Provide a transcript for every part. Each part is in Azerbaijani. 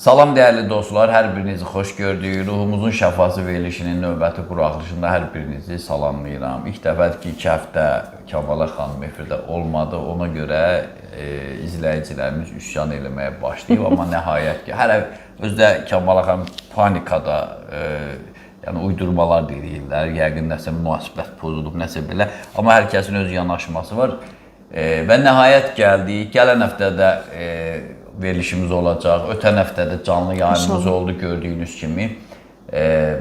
Salam dəyərli dostlar, hər birinizi xoş gördük. Ruhumuzun şəfası verilişinin növbəti buraxılışında hər birinizi salamlayıram. İlk dəfədir ki, 2 həftə Kəmalə xanım efirdə olmadı. Ona görə izləyicilərimiz üsyan eləməyə başlayıb. Amma nəhayət ki, hələ özdə Kəmalə xanım panikada, yəni uydurmalar deyirlər. Yəqin nəsə münasibət pozulub, nəsə belə. Amma hər kəsin öz yanaşması var. Və nəhayət gəldik. Gələn həftədə verilişimiz olacaq. Ötən həftədə canlı yayımımız oldu gördüyünüz kimi.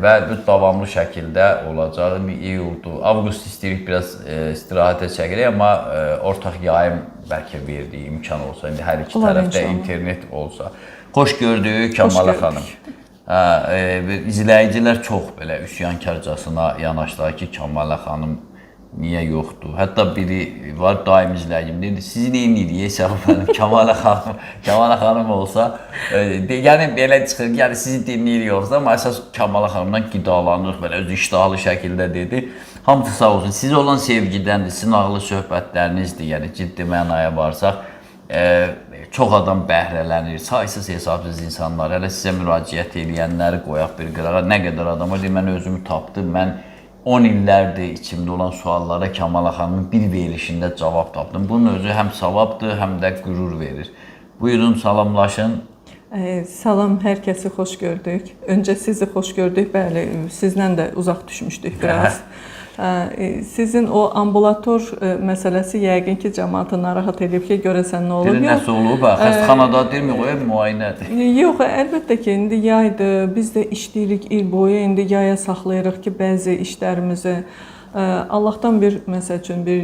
Və bu davamlı şəkildə olacaq. İyuldu, avqust istəyirik biraz istirahətə çəkilək, amma ortaq yayım bəlkə verdiyi imkan olsa, indi hər iki tərəfdə internet olsa. Xoş gördük Kəmalə xanım. İzləyicilər çox belə üsyankarcasına yanaşdılar ki, Kəmalə xanım niyə yoxdur? Hətta biri var, daim izləyicim dedi, sizi neyin edirik, Kəmalə xanım olsa, yəni belə çıxır, yəni sizi dinləyirik olsa, amma əsas Kəmalə xanımdan qidalanırıq, belə öz iştahlı şəkildə dedi. Hamısı sağ olsun, sizə olan sevgidəndir, sizin ağlı söhbətlərinizdir, yəni ciddi mənaya varsaq, çox adam bəhrələnir, saysız hesabsız insanlar, hələ sizə müraciət edənləri qoyaq bir qırağa, nə qədər adam var, mən özümü tapdım, mən 10 illərdir içimdə olan suallara Kəmalə xanımın bir verilişində cavab tapdım. Bunun özü həm savabdır, həm də qürur verir. Buyurun, salamlaşın. Salam, hər kəsi xoş gördük. Öncə sizi xoş gördük, bəli, sizlə də uzaq düşmüşdük biraz. Sizin o ambulator məsələsi yəqin ki, cəmaatı narahat edib ki, görəsən nə olub? Nəsə olub, xəstəxanada deyilmi, müayinədir. Yox, əlbəttə ki, indi yaydır, biz də işləyirik il boyu, indi yaya saxlayırıq ki, bəzi işlərimizi. Allahdan bir, məsəl üçün, bir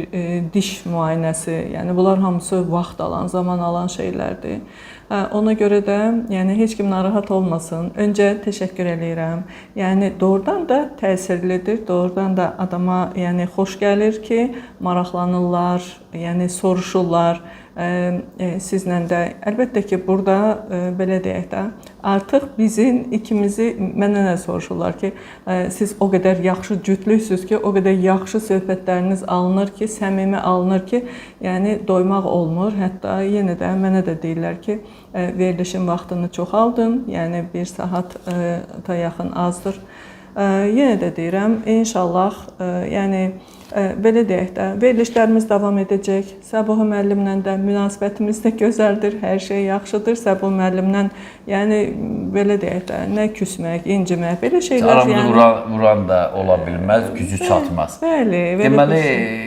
diş müayinəsi, yəni bunlar hamısı vaxt alan, zaman alan şeylərdir. Ona görə də, yəni heç kim narahat olmasın. Öncə təşəkkür eləyirəm. Yəni doğrudan da təsirlidir, doğrudan da adama yəni xoş gəlir ki, maraqlanırlar, yəni soruşurlar. Sizlə də əlbəttə ki, burada belə deyək də, artıq bizim ikimizi mənə nə soruşurlar ki, siz o qədər yaxşı cütlüksüz ki, o qədər yaxşı söhbətləriniz alınır ki, səmimi alınır ki, yəni doymaq olmur. Hətta yenə də mənə də deyirlər ki, verilişin vaxtını çoxaldın, yəni 1 saata yaxın azdır. Yenə də deyirəm, inşallah, yəni belə deyək də, verilişlərimiz davam edəcək. Səbuhi müəllimlə də münasibətimiz də gözəldir, hər şey yaxşıdır. Səbuhi müəllimlə, yəni belə deyək də, nə küsmək, incimək, belə şeylər. Aramızda vuran da ola bilməz, gücü çatmaz. Bəli. Deməli,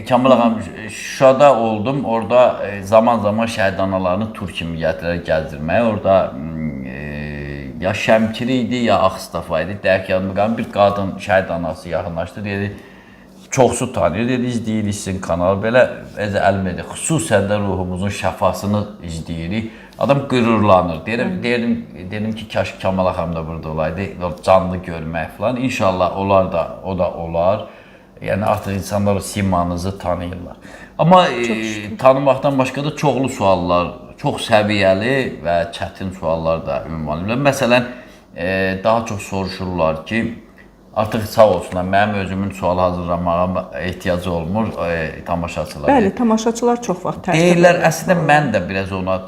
Kəmalə xanım, Şuşada oldum, orada zaman-zaman şəhid analarını tur kimi gətirər gəzdirməyə. Orada ya Şəmkiri idi, ya Ağstafa idi. Dərk yanımda bir qadın şəhid anası yaxınlaşdı, dedi, çoxsu tanıyır, dedi, izləyirik sizin kanalı, belə əlbəttə, xüsusən də ruhumuzun şəfasını izləyirik. Adam qürurlanır. Dedim ki, kaş Kəmalə xanım da burada olaydı, canlı görmək falan. İnşallah olar da, o da olar. Yəni artıq insanlar o simanızı tanıyırlar. Amma tanımaqdan başqa da çoxlu suallar, çox səviyyəli və çətin suallar da ünvanlayırlar. Məsələn, daha çox soruşurlar ki, artıq sağ olsunlar, mənim özümün sualı hazırlamağa ehtiyacı olmur tamaşaçılar. Bəli, tamaşaçılar çox vaxt tərtib edir. Deyirlər, əslində mən də biraz ona,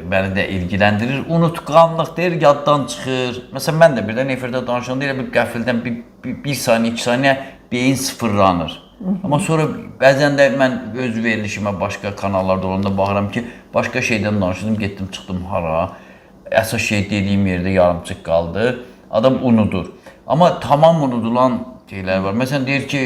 məni də ilgiləndirir. Unutqanlıq deyir, yaddan çıxır. Məsələn, mən də birdən efirdə danışanda deyir, bir qəfildən 1 saniyə, 2 saniyə beyin sıfırlanır. Amma sonra bəzən də mən öz verilişimə başqa kanallarda olanda baxıram ki, başqa şeydən danışdım, getdim, çıxdım hara. Əsas şey dediyim yerdə yarımçıq qaldı. Adam unudur. Amma tamam unudulan şeylər var. Məsələn, deyir ki,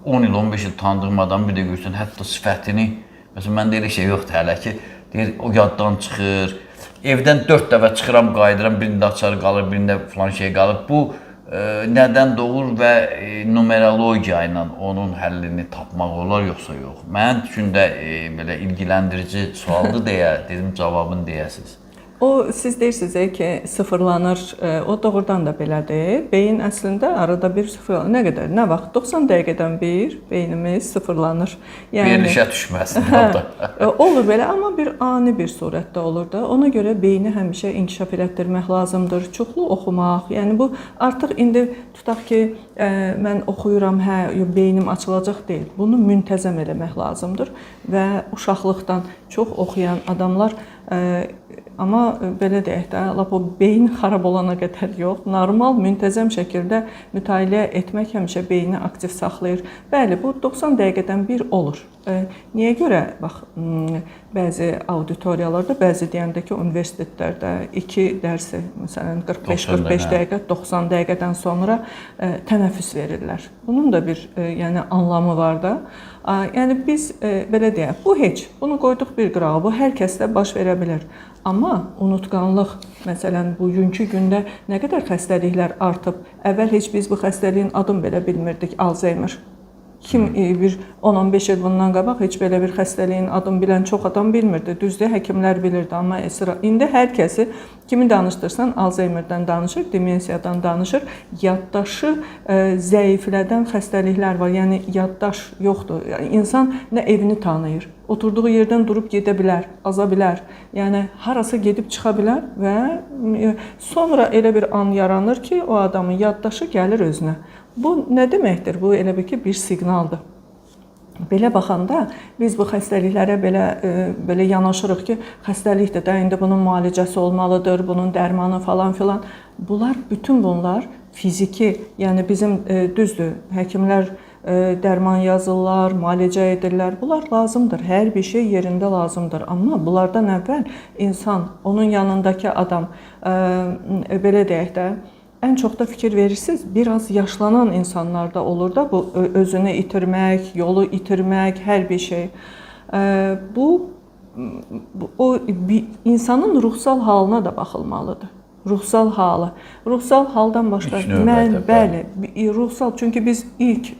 10 il, 15 il tanıdığım adam bir də görürsən, hətta sifətini, məsələn, mən deyir şey yoxdur hələ ki, deyir, o yaddan çıxır. Evdən 4 dəfə çıxıram, qayıdıram, birində açar qalır, birində falan şey qalır. Bu nədən doğur və numerologiya ilə onun həllini tapmaq olar, yoxsa yox? Mənim üçün də belə ilgiləndirici sualdır deyə, dedim, cavabını deyəsiniz. O, siz deyirsiniz ki, sıfırlanır, o doğrudan da belədir. Beyin əslində arada bir sıfırlanır. Nə qədər, nə vaxt? 90 dəqiqədən bir beynimiz sıfırlanır. Verilişə düşməsin. Olur belə, amma bir ani bir surətdə olur da. Ona görə beyni həmişə inkişaf elətdirmək lazımdır. Çoxlu oxumaq. Yəni bu artıq indi tutaq ki, mən oxuyuram, beynim açılacaq deyil. Bunu müntəzəm eləmək lazımdır və uşaqlıqdan çox oxuyan adamlar Amma belə deyək də, lap o beyin xarab olana qədər yox, normal, müntəzəm şəkildə mütaliə etmək həmişə beyni aktiv saxlayır. Bəli, bu 90 dəqiqədən bir olur. Niyə görə? Bax, bəzi auditoriyalarda, bəzi deyəndə ki, universitetlərdə 2 dərsi, məsələn 45-45 dəqiqə, 90 dəqiqədən sonra tənəffüs verirlər. Bunun da bir yəni anlamı var da. Yəni biz belə deyək, bu heç, bunu qoyduq bir qırağa, bu hər kəsdə baş verə bilər. Amma unutqanlıq, məsələn, bugünkü gündə nə qədər xəstəliklər artıb. Əvvəl heç biz bu xəstəliyin adını belə bilmirdik, Alzheimer. Kim bir 10-15 il bundan qabaq heç belə bir xəstəliyin adını bilən çox adam bilmirdi. Düzdür, həkimlər bilirdi, amma indi hər kəsi kimi danışdırsan Alzheimerdən danışır, demensiyadan danışır, yaddaşı zəiflədən xəstəliklər var. Yəni yaddaş yoxdur. Yəni insan nə evini tanıyır, oturduğu yerdən durub gedə bilər, aza bilər. Yəni harasa gedib çıxa bilər və sonra elə bir an yaranır ki, o adamın yaddaşı gəlir özünə. Bu nə deməkdir? Bu elə bir ki, bir siqnaldır. Belə baxanda biz bu xəstəliklərə belə yanaşırıq ki, xəstəlikdir də, indi bunun müalicəsi olmalıdır, bunun dərmanı falan filan. Bütün bunlar fiziki, yəni bizim düzdür, həkimlər dərman yazırlar, müalicə edirlər. Bunlar lazımdır. Hər bir şey yerində lazımdır. Amma bunlardan əvvəl insan, onun yanındakı adam, belə deyək də, ən çox da fikir verirsiniz, biraz yaşlanan insanlarda olur da bu özünü itirmək, yolu itirmək, hər bir şey. Bu insanın ruhsal halına da baxılmalıdır. Ruhsal halı. Ruhsal haldan başqa bəli, ruhsal, çünki biz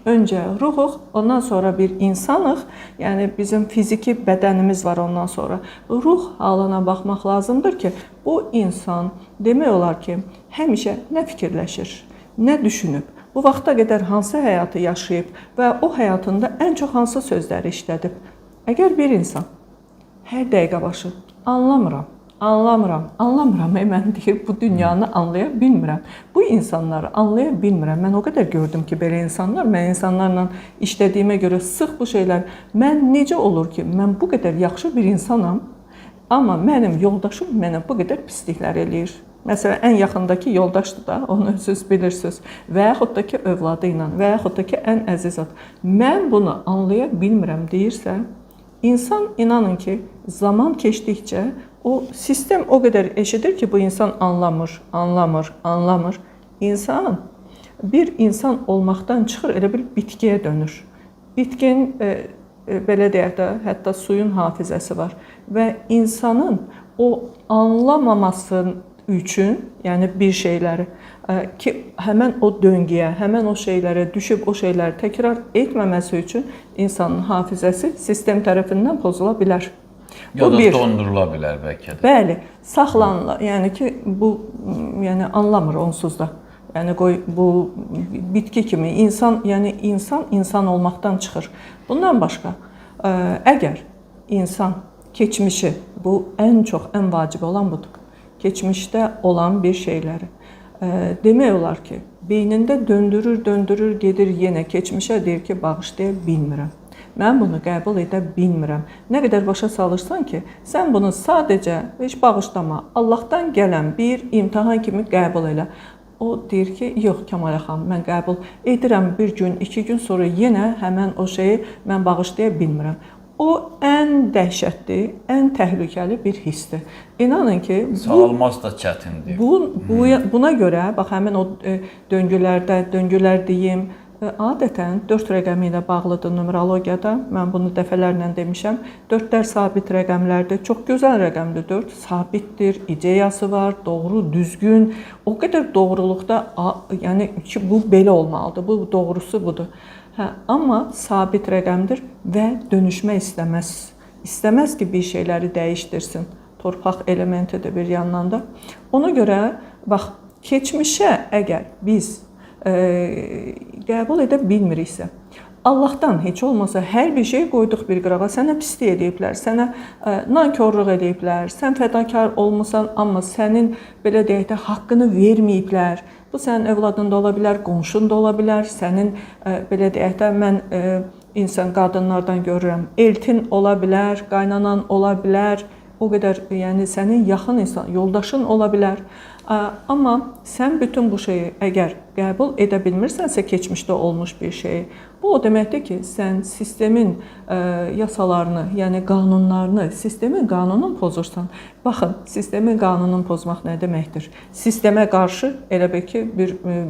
öncə ruhuq, ondan sonra bir insanıq. Yəni bizim fiziki bədənimiz var ondan sonra. Ruh halına baxmaq lazımdır ki, bu insan demək olar ki, həmişə nə fikirləşir, nə düşünüb, bu vaxta qədər hansı həyatı yaşayıb və o həyatında ən çox hansı sözləri işlədib. Əgər bir insan hər dəqiqə başı anlamıram, mən deyir, bu dünyanı anlaya bilmirəm. Bu insanları anlaya bilmirəm. Mən o qədər gördüm ki, belə insanlar, mən insanlarla işlədiyimə görə sıx bu şeylər, mən necə olur ki, mən bu qədər yaxşı bir insanam, amma mənim yoldaşım mənə bu qədər pisliklər eləyir. Məsələn, ən yaxındakı yoldaşdır da, onu siz bilirsiniz. Və yaxud da ki, övladı ilə, və yaxud da ki, ən əziz ad. Mən bunu anlaya bilmirəm deyirsə, insan inanın ki, zaman keçdikcə o sistem o qədər eşidir ki, bu insan anlamır. İnsan bir insan olmaqdan çıxır, elə bir bitkiyə dönür. Bitkin, belə deyək də, hətta suyun hafizəsi var. Və insanın o anlamaması üçün, yəni bir şeyləri ki, həmən o döngüyə, həmən o şeylərə düşüb o şeyləri təkrar etməməsi üçün insanın hafizəsi sistem tərəfindən pozula bilər. Ya da dondurula bilər bəlkə də. Bəli, saxlanılır. Yəni ki, bu anlamır onsuz da. Yəni qoy bu bitki kimi insan olmaqdan çıxır. Bundan başqa, əgər insan keçmişi, bu ən vacib olan budur. Keçmişdə olan bir şeyləri demək olar ki, beynində döndürür, gedir yenə keçmişə, deyir ki, bağışlaya bilmirəm. Mən bunu qəbul edə bilmirəm. Nə qədər başa salırsan ki, sən bunu sadəcə heç bağışlama, Allahdan gələn bir imtahan kimi qəbul elə. O deyir ki, yox Kəmalə xanım, mən qəbul edirəm bir gün, 2 gün sonra yenə həmən o şeyi mən bağışlaya bilmirəm. O ən dəhşətli, ən təhlükəli bir hissdir. İnanın ki, sağalması da çətindir. Buna görə, bax həmin o döngülər deyim, adətən 4 rəqəmi ilə bağlıdır numerologiyada. Mən bunu dəfələrlə demişəm. 4-lər sabit rəqəmlərdir. Çox gözəl rəqəmdir 4. Sabitdir, ideyası var, doğru, düzgün. O qədər doğruluqda, yəni ki, bu belə olmalıdır. Bu doğrusu budur. Amma sabit rəqəmdir və dönüşmə istəməz. İstəməz ki, bir şeyləri dəyişdirsin. Torpaq elementidir bir yandan da. Ona görə, bax, keçmişə əgər biz qəbul edə bilmiriksə, Allahdan heç olmasa hər bir şey qoyduq bir qırağa, sənə pislik ediblər, sənə nankorluq ediblər, sən fədakar olmusan, amma sənin, belə deyək də, haqqını verməyiblər. Bu sənin övladın da ola bilər, qonşun da ola bilər, sənin, belə deyək də, mən insan qadınlardan görürəm, eltin ola bilər, qaynanan ola bilər, o qədər, yəni sənin yaxın insan, yoldaşın ola bilər. Amma sən bütün bu şeyi əgər qəbul edə bilmirsənsə, keçmişdə olmuş bir şeyi, bu o deməkdir ki, sən sistemin yasalarını, yəni qanunlarını, sistemin qanununu pozursan. Baxın, sistemin qanununu pozmaq nə deməkdir? Sistemə qarşı elə bil ki,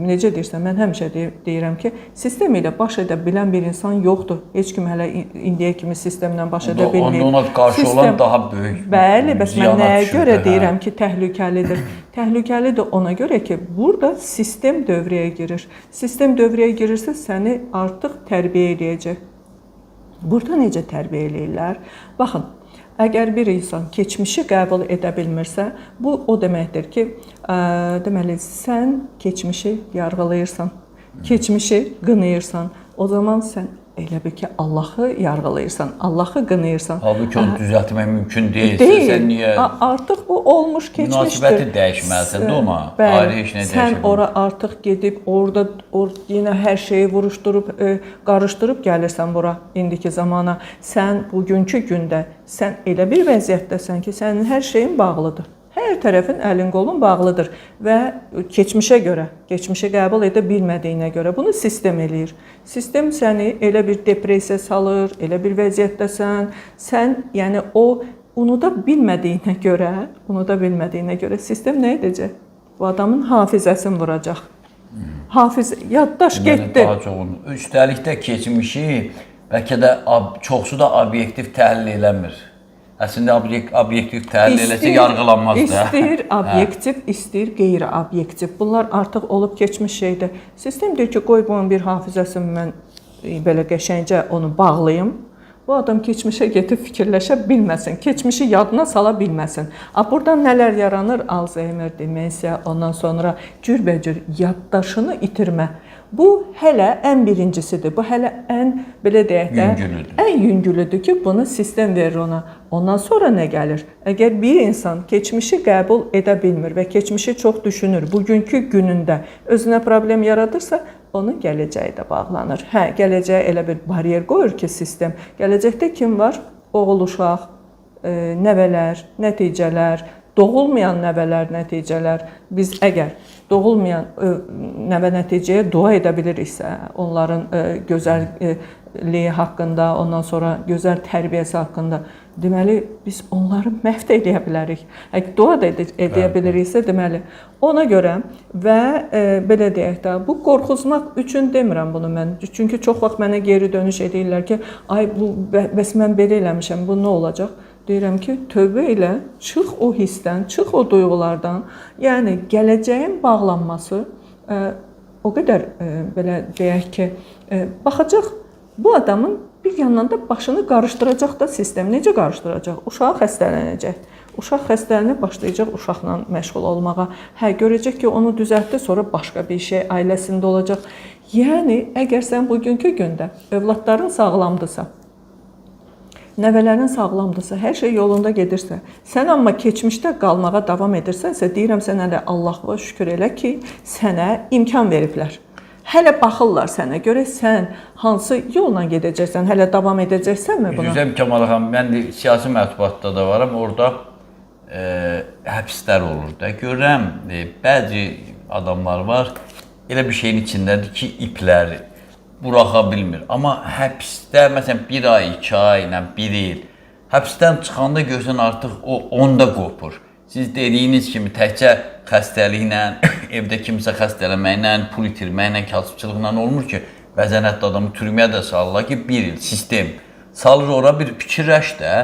necə deyirsən, mən həmişə deyirəm ki, sistem ilə baş edə bilən bir insan yoxdur. Heç kim hələ indiyə kimi sistemlə baş edə bilməyib. Ona qarşı olan daha böyük. Bəli, bəs mən nəyə görə deyirəm ki, təhlükəlidir? Təhlükəlidir ona görə ki, burada sistem dövrəyə girir. Sistem dövrəyə girirsə, səni artıq tərbiyə eləyəcək. Burada necə tərbiyə eləyirlər? Baxın, əgər bir insan keçmişi qəbul edə bilmirsə, bu o deməkdir ki, deməli, sən keçmişi yargılayırsan, keçmişi qınayırsan, o zaman sən elə bil ki, Allahı yargılayırsan, Allahı qınayırsan. Halbuki onu düzəltmək mümkün deyilsə, sən niyə? Artıq bu olmuş, keçmişdir. Münasibəti dəyişməlisən də ona, ayrı heç nə dəyişməlisən. Sən ora artıq gedib, orada yenə hər şeyi vuruşdurub, qarışdırıb gəlirsən bura, indiki zamana. Sən bugünkü gündə, sən elə bir vəziyyətdəsən ki, sənin hər şeyin bağlıdır. Hər tərəfin əlin qolun bağlıdır və keçmişə görə, keçmişi qəbul edə bilmədiyinə görə bunu sistem eləyir. Sistem səni elə bir depressiya salır, elə bir vəziyyətdəsən, sən yəni o unuda bilmədiyinə görə sistem nə edəcək? Bu adamın hafizəsini vuracaq. Yaddaş getdi. Üstəlik də keçmişi bəlkə də çoxsu da obyektiv təhlil eləmir. Əslində obyektiv təhlil eləsə yargılanmaz da. İstəyir obyektiv, istəyir qeyri-obyektiv. Bunlar artıq olub keçmiş şeydir. Sistem deyir ki, qoy bunun bir hafizəsini mən belə qəşəngcə onu bağlayım. Bu adam keçmişə getib fikirləşə bilməsin, keçmişi yadına sala bilməsin. Buradan nələr yaranır? Alzheimer, demensiya, ondan sonra cürbəcür yaddaşını itirmə. Bu hələ ən birincisidir. Bu hələ ən, belə deyək də, ən yüngülüdür ki, bunu sistem verir ona. Ondan sonra nə gəlir? Əgər bir insan keçmişi qəbul edə bilmir və keçmişi çox düşünür, bugünkü günündə özünə problem yaradırsa, onun gələcəyi də bağlanır. Gələcəyə elə bir bariyer qoyur ki, sistem. Gələcəkdə kim var? Oğul, uşaq, nəvələr, nəticələr, doğulmayan nəvələr, nəticələr. Biz əgər doğulmayan nəvə nəticəyə dua edə biliriksə, onların gözəlliyi haqqında, ondan sonra gözəl tərbiyəsi haqqında, deməli, biz onları məhv edə bilərik. Dua da edə biliriksə, deməli, ona görə və belə deyək də, bu qorxuzmaq üçün demirəm bunu mən. Çünki çox vaxt mənə geri dönüş edirlər ki, ay, bəs mən belə eləmişəm, bu nə olacaq? Deyirəm ki, tövbə ilə çıx o hissdən, çıx o duyğulardan. Yəni, gələcəyin bağlanması o qədər, belə deyək ki, baxacaq, bu adamın bir yandan da başını qarışdıracaq da sistem. Necə qarışdıracaq? Uşaq xəstələnəcək. Uşaq xəstələnib başlayacaq uşaqla məşğul olmağa. Görəcək ki, onu düzəltdi, sonra başqa bir şey ailəsində olacaq. Yəni, əgər sən bugünkü gündə övladların sağlamdırsa, nəvələrin sağlamdırsa, hər şey yolunda gedirsə, sən amma keçmişdə qalmağa davam edirsənsə, deyirəm sənə də Allah'a şükür elə ki, sənə imkan veriblər. Hələ baxırlar sənə görə, sən hansı yolla gedəcəksən, hələ davam edəcəksənmi buna? Güzəm Kamal xanım, mən də siyasi mətbuatda da varam, orada həbslər olur da. Görürəm, bəzi adamlar var, elə bir şeyin içindədir ki, ipləri buraxa bilmir. Amma həbsdə, məsələn, 1 ay, 2 ay, 1 il, həbsdən çıxanda görsən artıq o onda qopur. Siz dediyiniz kimi təkcə xəstəliklə, evdə kimsə xəstələnməklə, pul itirməklə, kasıbçılıqla olmur ki, bəzən hətta adamı türməyə də salırlar ki, 1 il sistem salır ora bir fikirləş də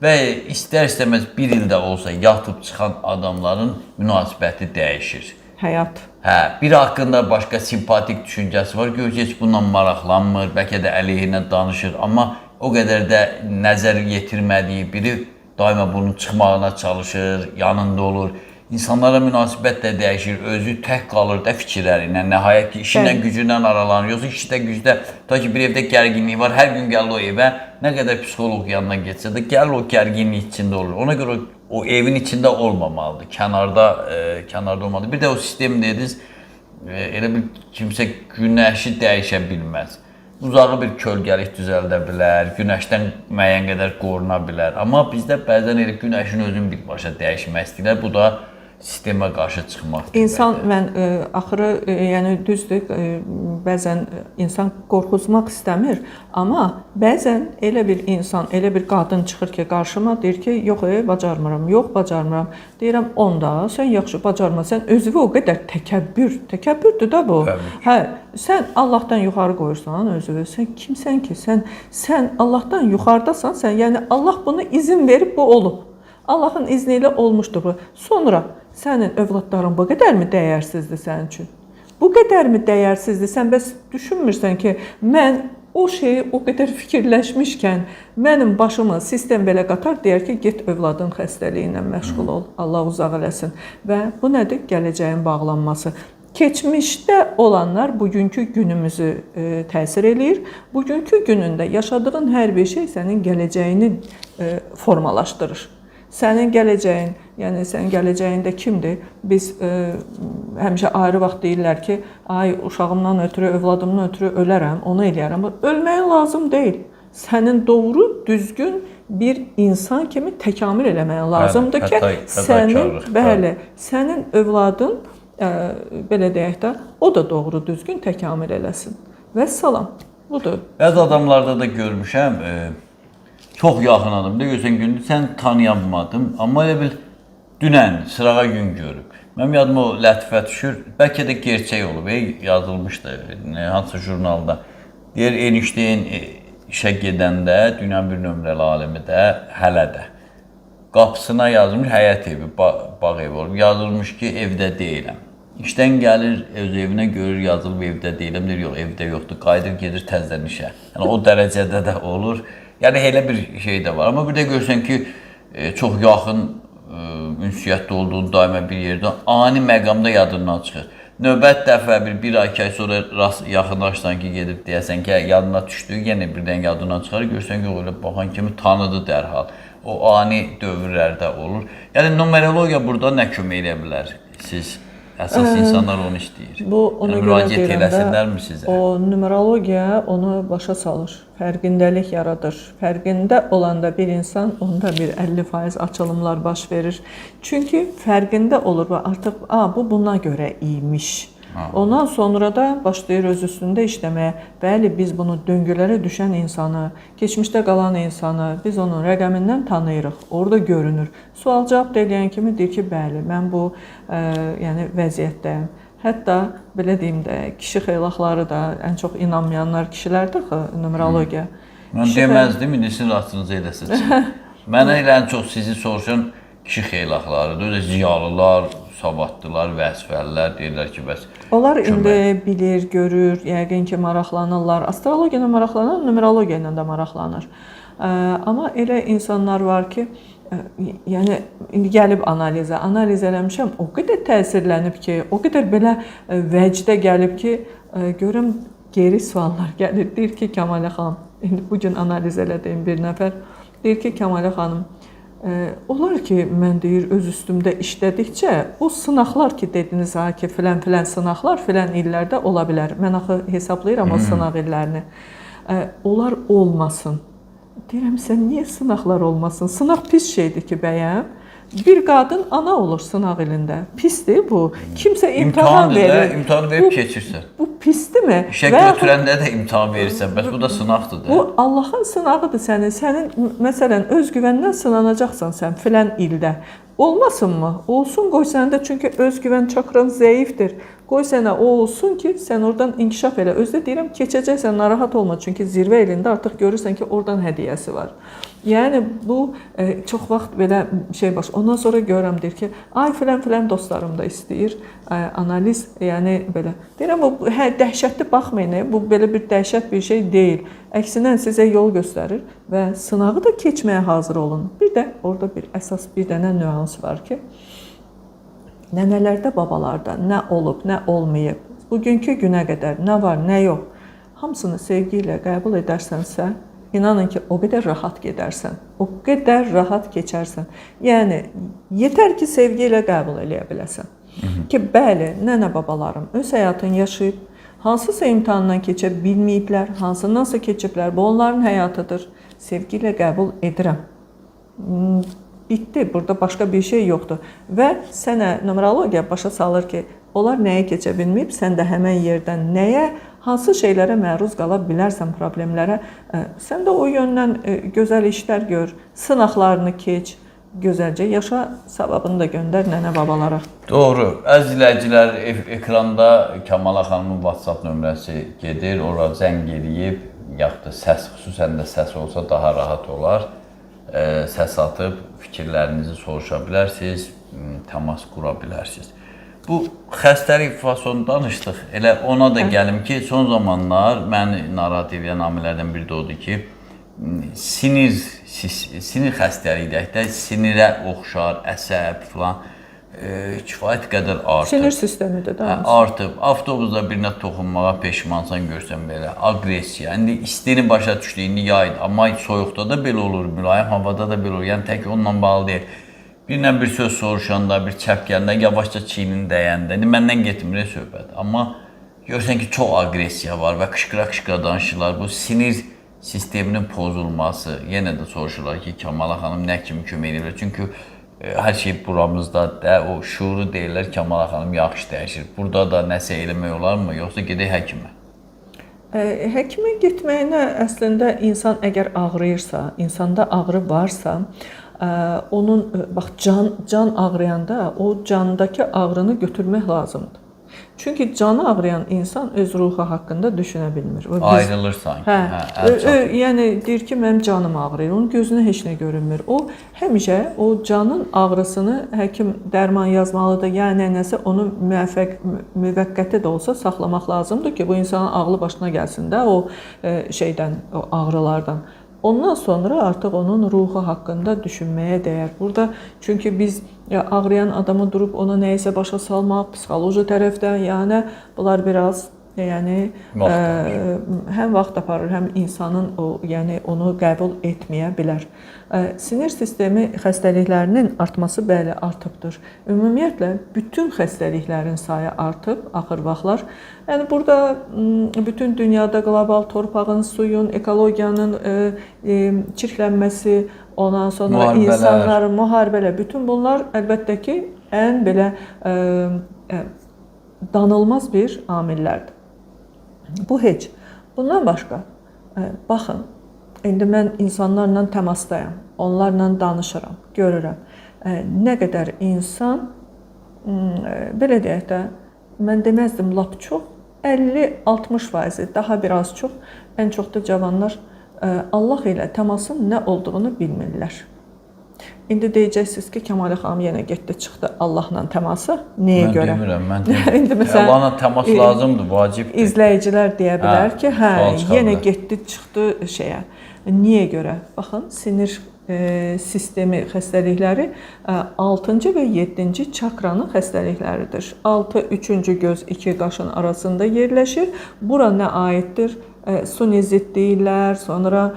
və istər-istəməz 1 ildə olsa yatıb çıxan adamların münasibəti dəyişir. Həyat. Biri haqqında başqa simpatik düşüncəsi var, görəcək heç bununla maraqlanmır, bəlkə də əleyhinə danışır, amma o qədər də nəzər yetirmədiyi biri daima bunun çıxmağına çalışır, yanında olur. İnsanlara münasibət də dəyişir, özü tək qalır da fikirləri ilə, nəhayət ki, işindən, gücündən aralanır, yoxsa işdə, gücdə, ta ki bir evdə gərginlik var, hər gün gəlir o evə, nə qədər psixoloq yanına getsə də, gəlir o gərginlik içində olur. Ona görə o evin içində olmamalıdır, kənarda olmalıdır. Bir də o sistem dediniz, elə bir kimsə günəşi dəyişə bilməz. uzağı bir kölgəlik düzəldə bilər, günəşdən müəyyən qədər qoruna bilər. Amma bizdə bəzən elə günəşin özünü birbaşa dəyişmək istəyirlər. Bu da sistemə qarşı çıxmaq. İnsan mən axırı yəni düzdür, bəzən insan qorxuzmaq istəmir, amma bəzən elə bir insan, elə bir qadın çıxır ki, qarşıma deyir ki, yox, bacarmıram, yox, bacarmıram. Deyirəm, onda sən yaxşı bacarmasan, özünü o qədər təkəbbürdür da bu. Hə, sən Allahdan yuxarı qoyursan özünü. Sən kimsən ki? Sən Allahdan yuxarıdasan, sən yəni Allah bunu izin verib bu olub. Allahın izni ilə olmuşdur bu. Sonra sənin övladların bu qədərmi dəyərsizdir sənin üçün? Bu qədərmi dəyərsizdir? Sən bəs düşünmürsən ki, mən o şeyi o qədər fikirləşmişkən mənim başıma sistem belə qatar, deyər ki, get övladın xəstəliyi ilə məşğul ol, Allah uzaq eləsin. Və bu nədir? Gələcəyin bağlanması. Keçmişdə olanlar bugünkü günümüzü təsir eləyir. Bugünkü günündə yaşadığın hər bir şey sənin gələcəyini formalaşdırır. Sənin gələcəyin, yəni sənin gələcəyində kimdir? Biz həmişə ayrı vaxt deyirlər ki, ay uşağımdan ötürü, övladımdan ötürü ölərəm, onu eləyərəm. Ölməyin lazım deyil. Sənin doğru, düzgün bir insan kimi təkamül eləməyin lazımdır ki, sənin övladın belə deyək də, o da doğru, düzgün təkamül eləsin. Vəssalam. Budur. Bəzi adamlarda da görmüşəm, çox yaxın adamdır. Görsən gündür, sən tanıyamadım, amma elə bil dünən sırağa gün görüb. Mənim yadıma o lətifə düşür, bəlkə də gerçək olub, yazılmışdı hansısa jurnalda. Deyir, Einstein işə gedəndə, dünyanın bir nömrəli alimi də, hələ də qapısına yazılmış, həyət evi, bağ evi olub, yazılmış ki, evdə deyiləm. İşdən gəlir, öz evinə görür, yazılıb evdə deyiləm, deyir, yox, evdə yoxdur, qayıdır, gedir təzdən işə. Yəni, o dərəcədə də olur. Yəni, elə bir şey də var. Amma bir də görsən ki, çox yaxın ünsiyyətdə olduğun daimə bir yerdə ani məqamda yadından çıxır. Növbət dəfə bir ay, 2 ay sonra yaxınlaşsan ki, gedib deyəsən ki, yadına düşdü, yenə birdən yadından çıxar, görsən ki, elə baxan kimi tanıdı dərhal. O ani dövrlərdə olur. Yəni, numerologiya burada nə kömək edə bilər siz? Əsas insanlar onu istəyir. Müraciət eləsinlərmi sizə? O numerologiya onu başa salır, fərqindəlik yaradır. Fərqində olanda bir insan, onda bir 50% açılımlar baş verir. Çünki fərqində olur və artıq bu buna görə imiş. Ondan sonra da başlayır öz üstündə işləməyə. Bəli, biz bunu döngülərə düşən insanı, keçmişdə qalan insanı, biz onun rəqəmindən tanıyırıq, orada görünür. Sual-cavab eləyən kimi deyir ki, bəli, mən bu yəni vəziyyətdəyəm. Hətta, belə deyim də, kişi xeylaqları da ən çox inanmayanlar kişilərdir numerologiya. Mən deməzdim, indi sizin rastınızı eləsiniz. Mənə elə ən çox sizi soruşan kişi xeylaqlarıdır, öyle ziyalılar, savadlılar, vəzifəlilər deyirlər ki, bəs onlar indi bilir, görür, yəqin ki, maraqlanırlar. Astrologiya ilə maraqlanır, numerologiya ilə də maraqlanır. Amma elə insanlar var ki, yəni indi gəlib analiz eləmişəm, o qədər təsirlənib ki, o qədər belə vəcdə gəlib ki, görüm geri suallar gəlir. Deyir ki, Kəmalə xanım, indi bugün analiz elədiyim bir nəfər, deyir ki, Kəmalə xanım, olar ki, mən deyir, öz üstümdə işlədikcə, o sınaqlar ki, dediniz ki, filan sınaqlar filan illərdə ola bilər. Mən axı hesablayıram o sınaq illərini. Onlar olmasın. Deyirəm, sən niyə sınaqlar olmasın? Sınaq pis şeydir ki, bəyəm. Bir qadın ana olur sınaq ilində. Pisdir bu. Kimsə imtahan verir. İmtahan verib keçirsən. Bu pisdirmi? İşə götürəndə də imtahan verirsən. Bəs bu da sınaqdır da. Bu Allahın sınağıdır sənin. Sənin, məsələn, özgüvəndən sınanacaqsan sən filan ildə. Olmasınmı? Olsun, qoy səndə, çünki özgüvən çakran zəifdir. Qoy sənə o olsun ki, sən oradan inkişaf elə. Özdə deyirəm, keçəcəksən, narahat olma. Çünki zirvə elində artıq görürsən ki, oradan hədiyyəsi var. Yəni, bu çox vaxt belə şey baş. Ondan sonra görürəm, deyir ki, ay filan dostlarım da istəyir analiz, yəni belə. Deyirəm, bu dəhşətli baxmayın, bu belə bir dəhşət bir şey deyil. Əksinə sizə yol göstərir və sınağı da keçməyə hazır olun. Bir də orada bir əsas bir dənə nüans var ki, nənələrdə, babalarda nə olub, nə olmayıb, bugünkü günə qədər nə var, nə yox, hamısını sevgi ilə qəbul edərsənsə, inanın ki, o qədər rahat gedərsən, o qədər rahat keçərsən. Yəni, yetər ki, sevgi ilə qəbul eləyə biləsən. Ki, bəli, nənə babalarım öz həyatını yaşayıb, hansısa imtahandan keçə bilməyiblər, hansındansa keçiblər. Bu onların həyatıdır. Sevgi ilə qəbul edirəm. Bitdi. Burada başqa bir şey yoxdur. Və sənə numerologiya başa salır ki, onlar nəyə keçə bilməyib, sən də həmən yerdən nəyə, hansı şeylərə məruz qala bilərsən, problemlərə. Sən də o yöndən gözəl işlər gör, sınaqlarını keç, gözəlcə yaşa, savabını da göndər nənə babalara. Doğru. Əziz izləyicilər, ekranda Kəmala xanımın WhatsApp nömrəsi gedir. Ora zəng eləyib, yaxud da səs, xüsusən də səs olsa daha rahat olar. Səs atıb fikirlərinizi soruşa bilərsiniz, təmas qura bilərsiniz. Bu xəstəlik fasonu danışdıq. Elə ona da gəlim ki, son zamanlar məni narahat edən amillərdən biri də odur ki, sinir xəstəliyi deyək də, sinirə oxşar, əsəb filan kifayət qədər artıb. Sinir sistemidir də. Artıb. Avtobusda birinə toxunmağa peşmansan görsən belə, aqressiya. İndi istini başa düşdü, indi yaydır. Amma soyuqda da belə olur, mülayim havada da belə olur. Yəni tək onunla bağlı deyil. Birindən bir söz soruşanda, bir çəp gələndə, yavaşca çiynini dəyəndə, indi məndən getmir söhbət. Amma görürsən ki, çox aqressiya var və qışqıra-qışqıra danışırlar. Bu sinir sisteminin pozulması, yenə də soruşurlar ki, Kəmala xanım nə kimi kömək edir? Çünki hər şey buramızda da, o şuuru deyirlər, Kəmala xanım yaxşı dəyişir. Burada da nəsə eləmək olarmı, yoxsa gedək həkimə? Həkimə getməyinə əslində insan əgər ağrıyırsa, insanda ağrı varsa, onun, bax, can ağrıyanda o candakı ağrını götürmək lazımdır. Çünki canı ağrıyan insan öz ruhu haqqında düşünə bilmir. Ayrılır sanki. Yəni deyir ki, mənim canım ağrıyır, onun gözünə heç nə görünmür. O həmişə o canın ağrısını həkim dərman yazmalıdır. Yəni nəsə onu müvəqqəti də olsa saxlamaq lazımdır ki, bu insanın ağlı başına gəlsin də o şeydən, o ağrılardan. Ondan sonra artıq onun ruhu haqqında düşünməyə dəyər. Burada çünki biz ağrıyan adamı durub ona nəyisə başa salmaq, psixoloji tərəfdən, yəni bunlar biraz həm vaxt aparır, həm insanın onu qəbul etməyə bilər. Sinir sistemi xəstəliklərinin artması bəli artıbdır. Ümumiyyətlə bütün xəstəliklərin sayı artıb axır vaxtlar. Yəni burada bütün dünyada qlobal torpağın, suyun, ekologiyanın çirklənməsi, ondan sonra insanların müharibələr, bütün bunlar əlbəttə ki, ən belə danılmaz bir amillərdir. Bu heç. Bundan başqa, baxın, indi mən insanlarla təmasdayam, onlarla danışıram, görürəm. Nə qədər insan, belə deyək də, mən deməzdim lap çox, 50-60%, daha biraz çox, ən çox da cavanlar Allah ilə təmasın nə olduğunu bilmirlər. İndi deyəcəksiniz ki, Kəmalə xanım yenə getdi, çıxdı Allahla təmasa. Nəyə görə? Mən demirəm, Allahla təmas lazımdır, vacibdir. İzləyicilər deyə bilər ki, yenə getdi, çıxdı şeyə. Niyə görə? Baxın, sinir sistemi xəstəlikləri 6-cı və 7-ci çakranın xəstəlikləridir. 6 3-cü göz, 2 qaşın arasında yerləşir. Bura nə aiddir? Sunizit deyirlər, sonra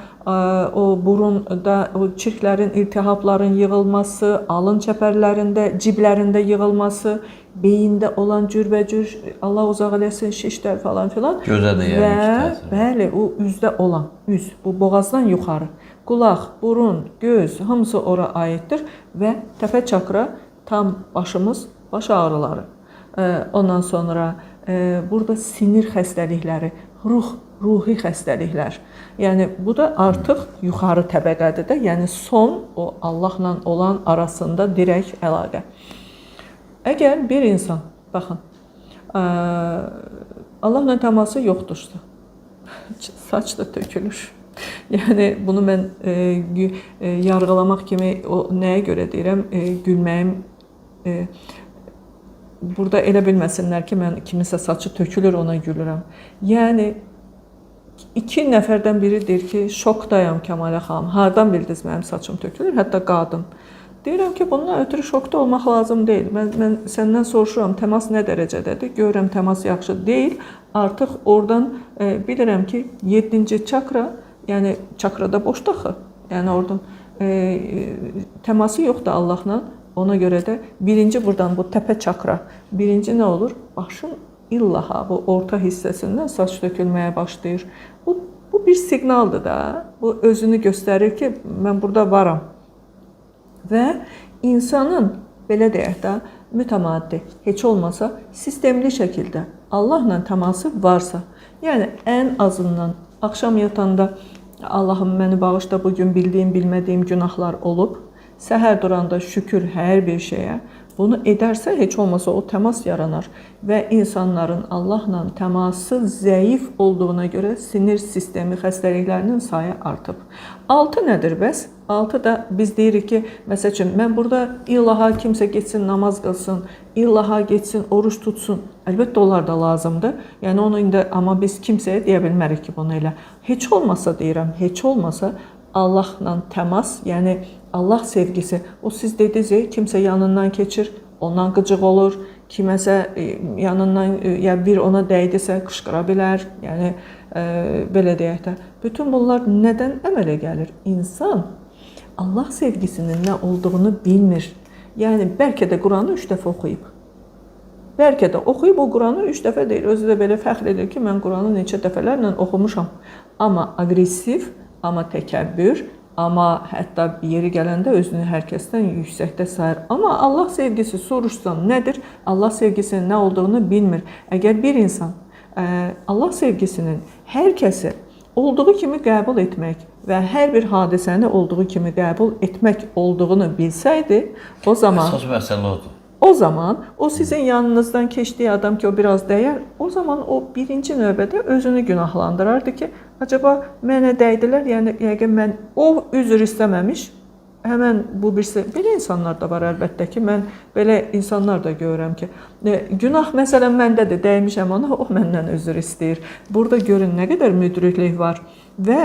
o burunda o çirklərin, iltihabların yığılması, alın çəpərlərində, ciblərində yığılması, beyində olan cürbəcür, Allah uzaq eləsin, şişlər falan filan. Gözə də yəni təsir. Bəli, o üzdə olan, üz, bu boğazdan yuxarı, qulaq, burun, göz, hamısı ora aiddir və təpə çakra tam başımız, baş ağrıları. Ondan sonra burada sinir xəstəlikləri, ruhi xəstəliklər. Yəni bu da artıq yuxarı təbəqədir də, yəni son o Allahla olan arasında direkt əlaqə. Əgər bir insan, baxın, Allahla təması yoxdursa, saç da tökülür. Yəni bunu mən yargılamaq kimi nəyə görə deyirəm, gülməyim burada elə bilməsinlər ki, mən kimisə saçı tökülür, ona gülürəm. Yəni 2 nəfərdən biri deyir ki, şokdayam Kəmalə xanım, hardan bildiniz mənim saçım tökülür, hətta qadın. Deyirəm ki, bundan ötürü şokda olmaq lazım deyil. Mən səndən soruşuram, təmas nə dərəcədədir? Görürəm, təmas yaxşı deyil. Artıq oradan bilirəm ki, 7-ci çakra, yəni çakrada boşdur axı. Yəni oradan təması yoxdur Allahla. Ona görə də birinci buradan bu təpə çakra, birinci nə olur? Başın illaha bu orta hissəsindən saç tökülməyə başlayır. Bu bir siqnaldır da. Bu özünü göstərir ki, mən burada varam. Və insanın, belə deyək də, mütəmadi, heç olmasa sistemli şəkildə Allahla təması varsa, yəni ən azından axşam yatanda Allahım məni bağışla, bugün bildiyim, bilmədiyim günahlar olub, səhər duranda şükür hər bir şeyə, bunu edərsə heç olmasa o təmas yaranar və insanların Allahla təması zəif olduğuna görə sinir sistemi xəstəliklərinin sayı artıb. 6 nədir bəs? 6 da biz deyirik ki, məsəl üçün, mən burada illaha kimsə getsin, namaz qılsın, illaha getsin, oruç tutsun. Əlbəttə, onlar da lazımdır. Yəni, onu indi, amma biz kimsəyə deyə bilmərik ki, bunu elə. Heç olmasa deyirəm, heç olmasa Allahla təmas, yəni Allah sevgisi. O siz dediniz, kimsə yanından keçir, ondan qıcıq olur, kiməsə yanından, ya bir ona dəydisə qışqıra bilər. Yəni, belə deyək də. Bütün bunlar nədən əmələ gəlir? İnsan Allah sevgisinin nə olduğunu bilmir. Yəni, bəlkə də Quranı 3 dəfə oxuyub. Bəlkə də oxuyub o Quranı 3 dəfə deyil. Özü də belə fəxr edir ki, mən Quranı neçə dəfələrlə oxumuşam. Amma aqressiv, amma təkəbbür, amma hətta bir yeri gələndə özünü hər kəsdən yüksəkdə sayır. Amma Allah sevgisi soruşsam nədir? Allah sevgisinin nə olduğunu bilmir. Əgər bir insan Allah sevgisinin hər kəsi olduğu kimi qəbul etmək və hər bir hadisəni olduğu kimi qəbul etmək olduğunu bilsəydi, o zaman əsas məsələ odur. O zaman o sizin yanınızdan keçdiyi adam ki, o biraz dəyər, o zaman o birinci növbədə özünü günahlandırardı ki, acaba mənə dəydilər, yəni yəqin mən o üzr istəməmiş, həmən bu birisi, belə insanlar da var əlbəttə ki, mən belə insanlar da görürəm ki, günah məsələn məndədir, dəymişəm ona, o məndən üzr istəyir. Burada görün nə qədər müdriklik var və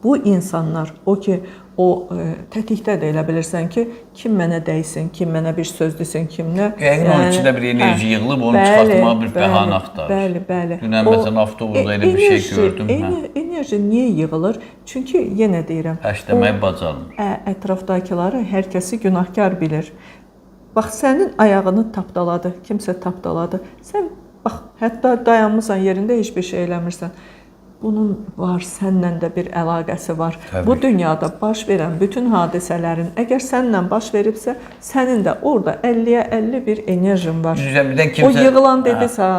bu insanlar, o ki, o tətikdə də elə bilirsən ki, kim mənə dəysin, kim mənə bir söz desin, kim nə. Yəqin onun içində bir enerji yığılıb, onu çıxartmağa bir bəhanə axtarır. Bəli. Dünən məsələn avtobusda elə bir şey gördüm. Enerji niyə yığılır? Çünki yenə deyirəm, həşləməyi bacarmır. Ətrafdakıları hər kəsi günahkar bilir. Bax, sənin ayağını tapdaladı, kimsə tapdaladı. Sən, bax, hətta dayanmısan yerində heç bir şey eləmirsən. Bunun var, səndən də bir əlaqəsi var. Təbii. Bu dünyada baş verən bütün hadisələrin, əgər səndən baş veribsə, sənin də orada 50-yə 50 bir enerjin var. Kimsə, o yığılan dedisə,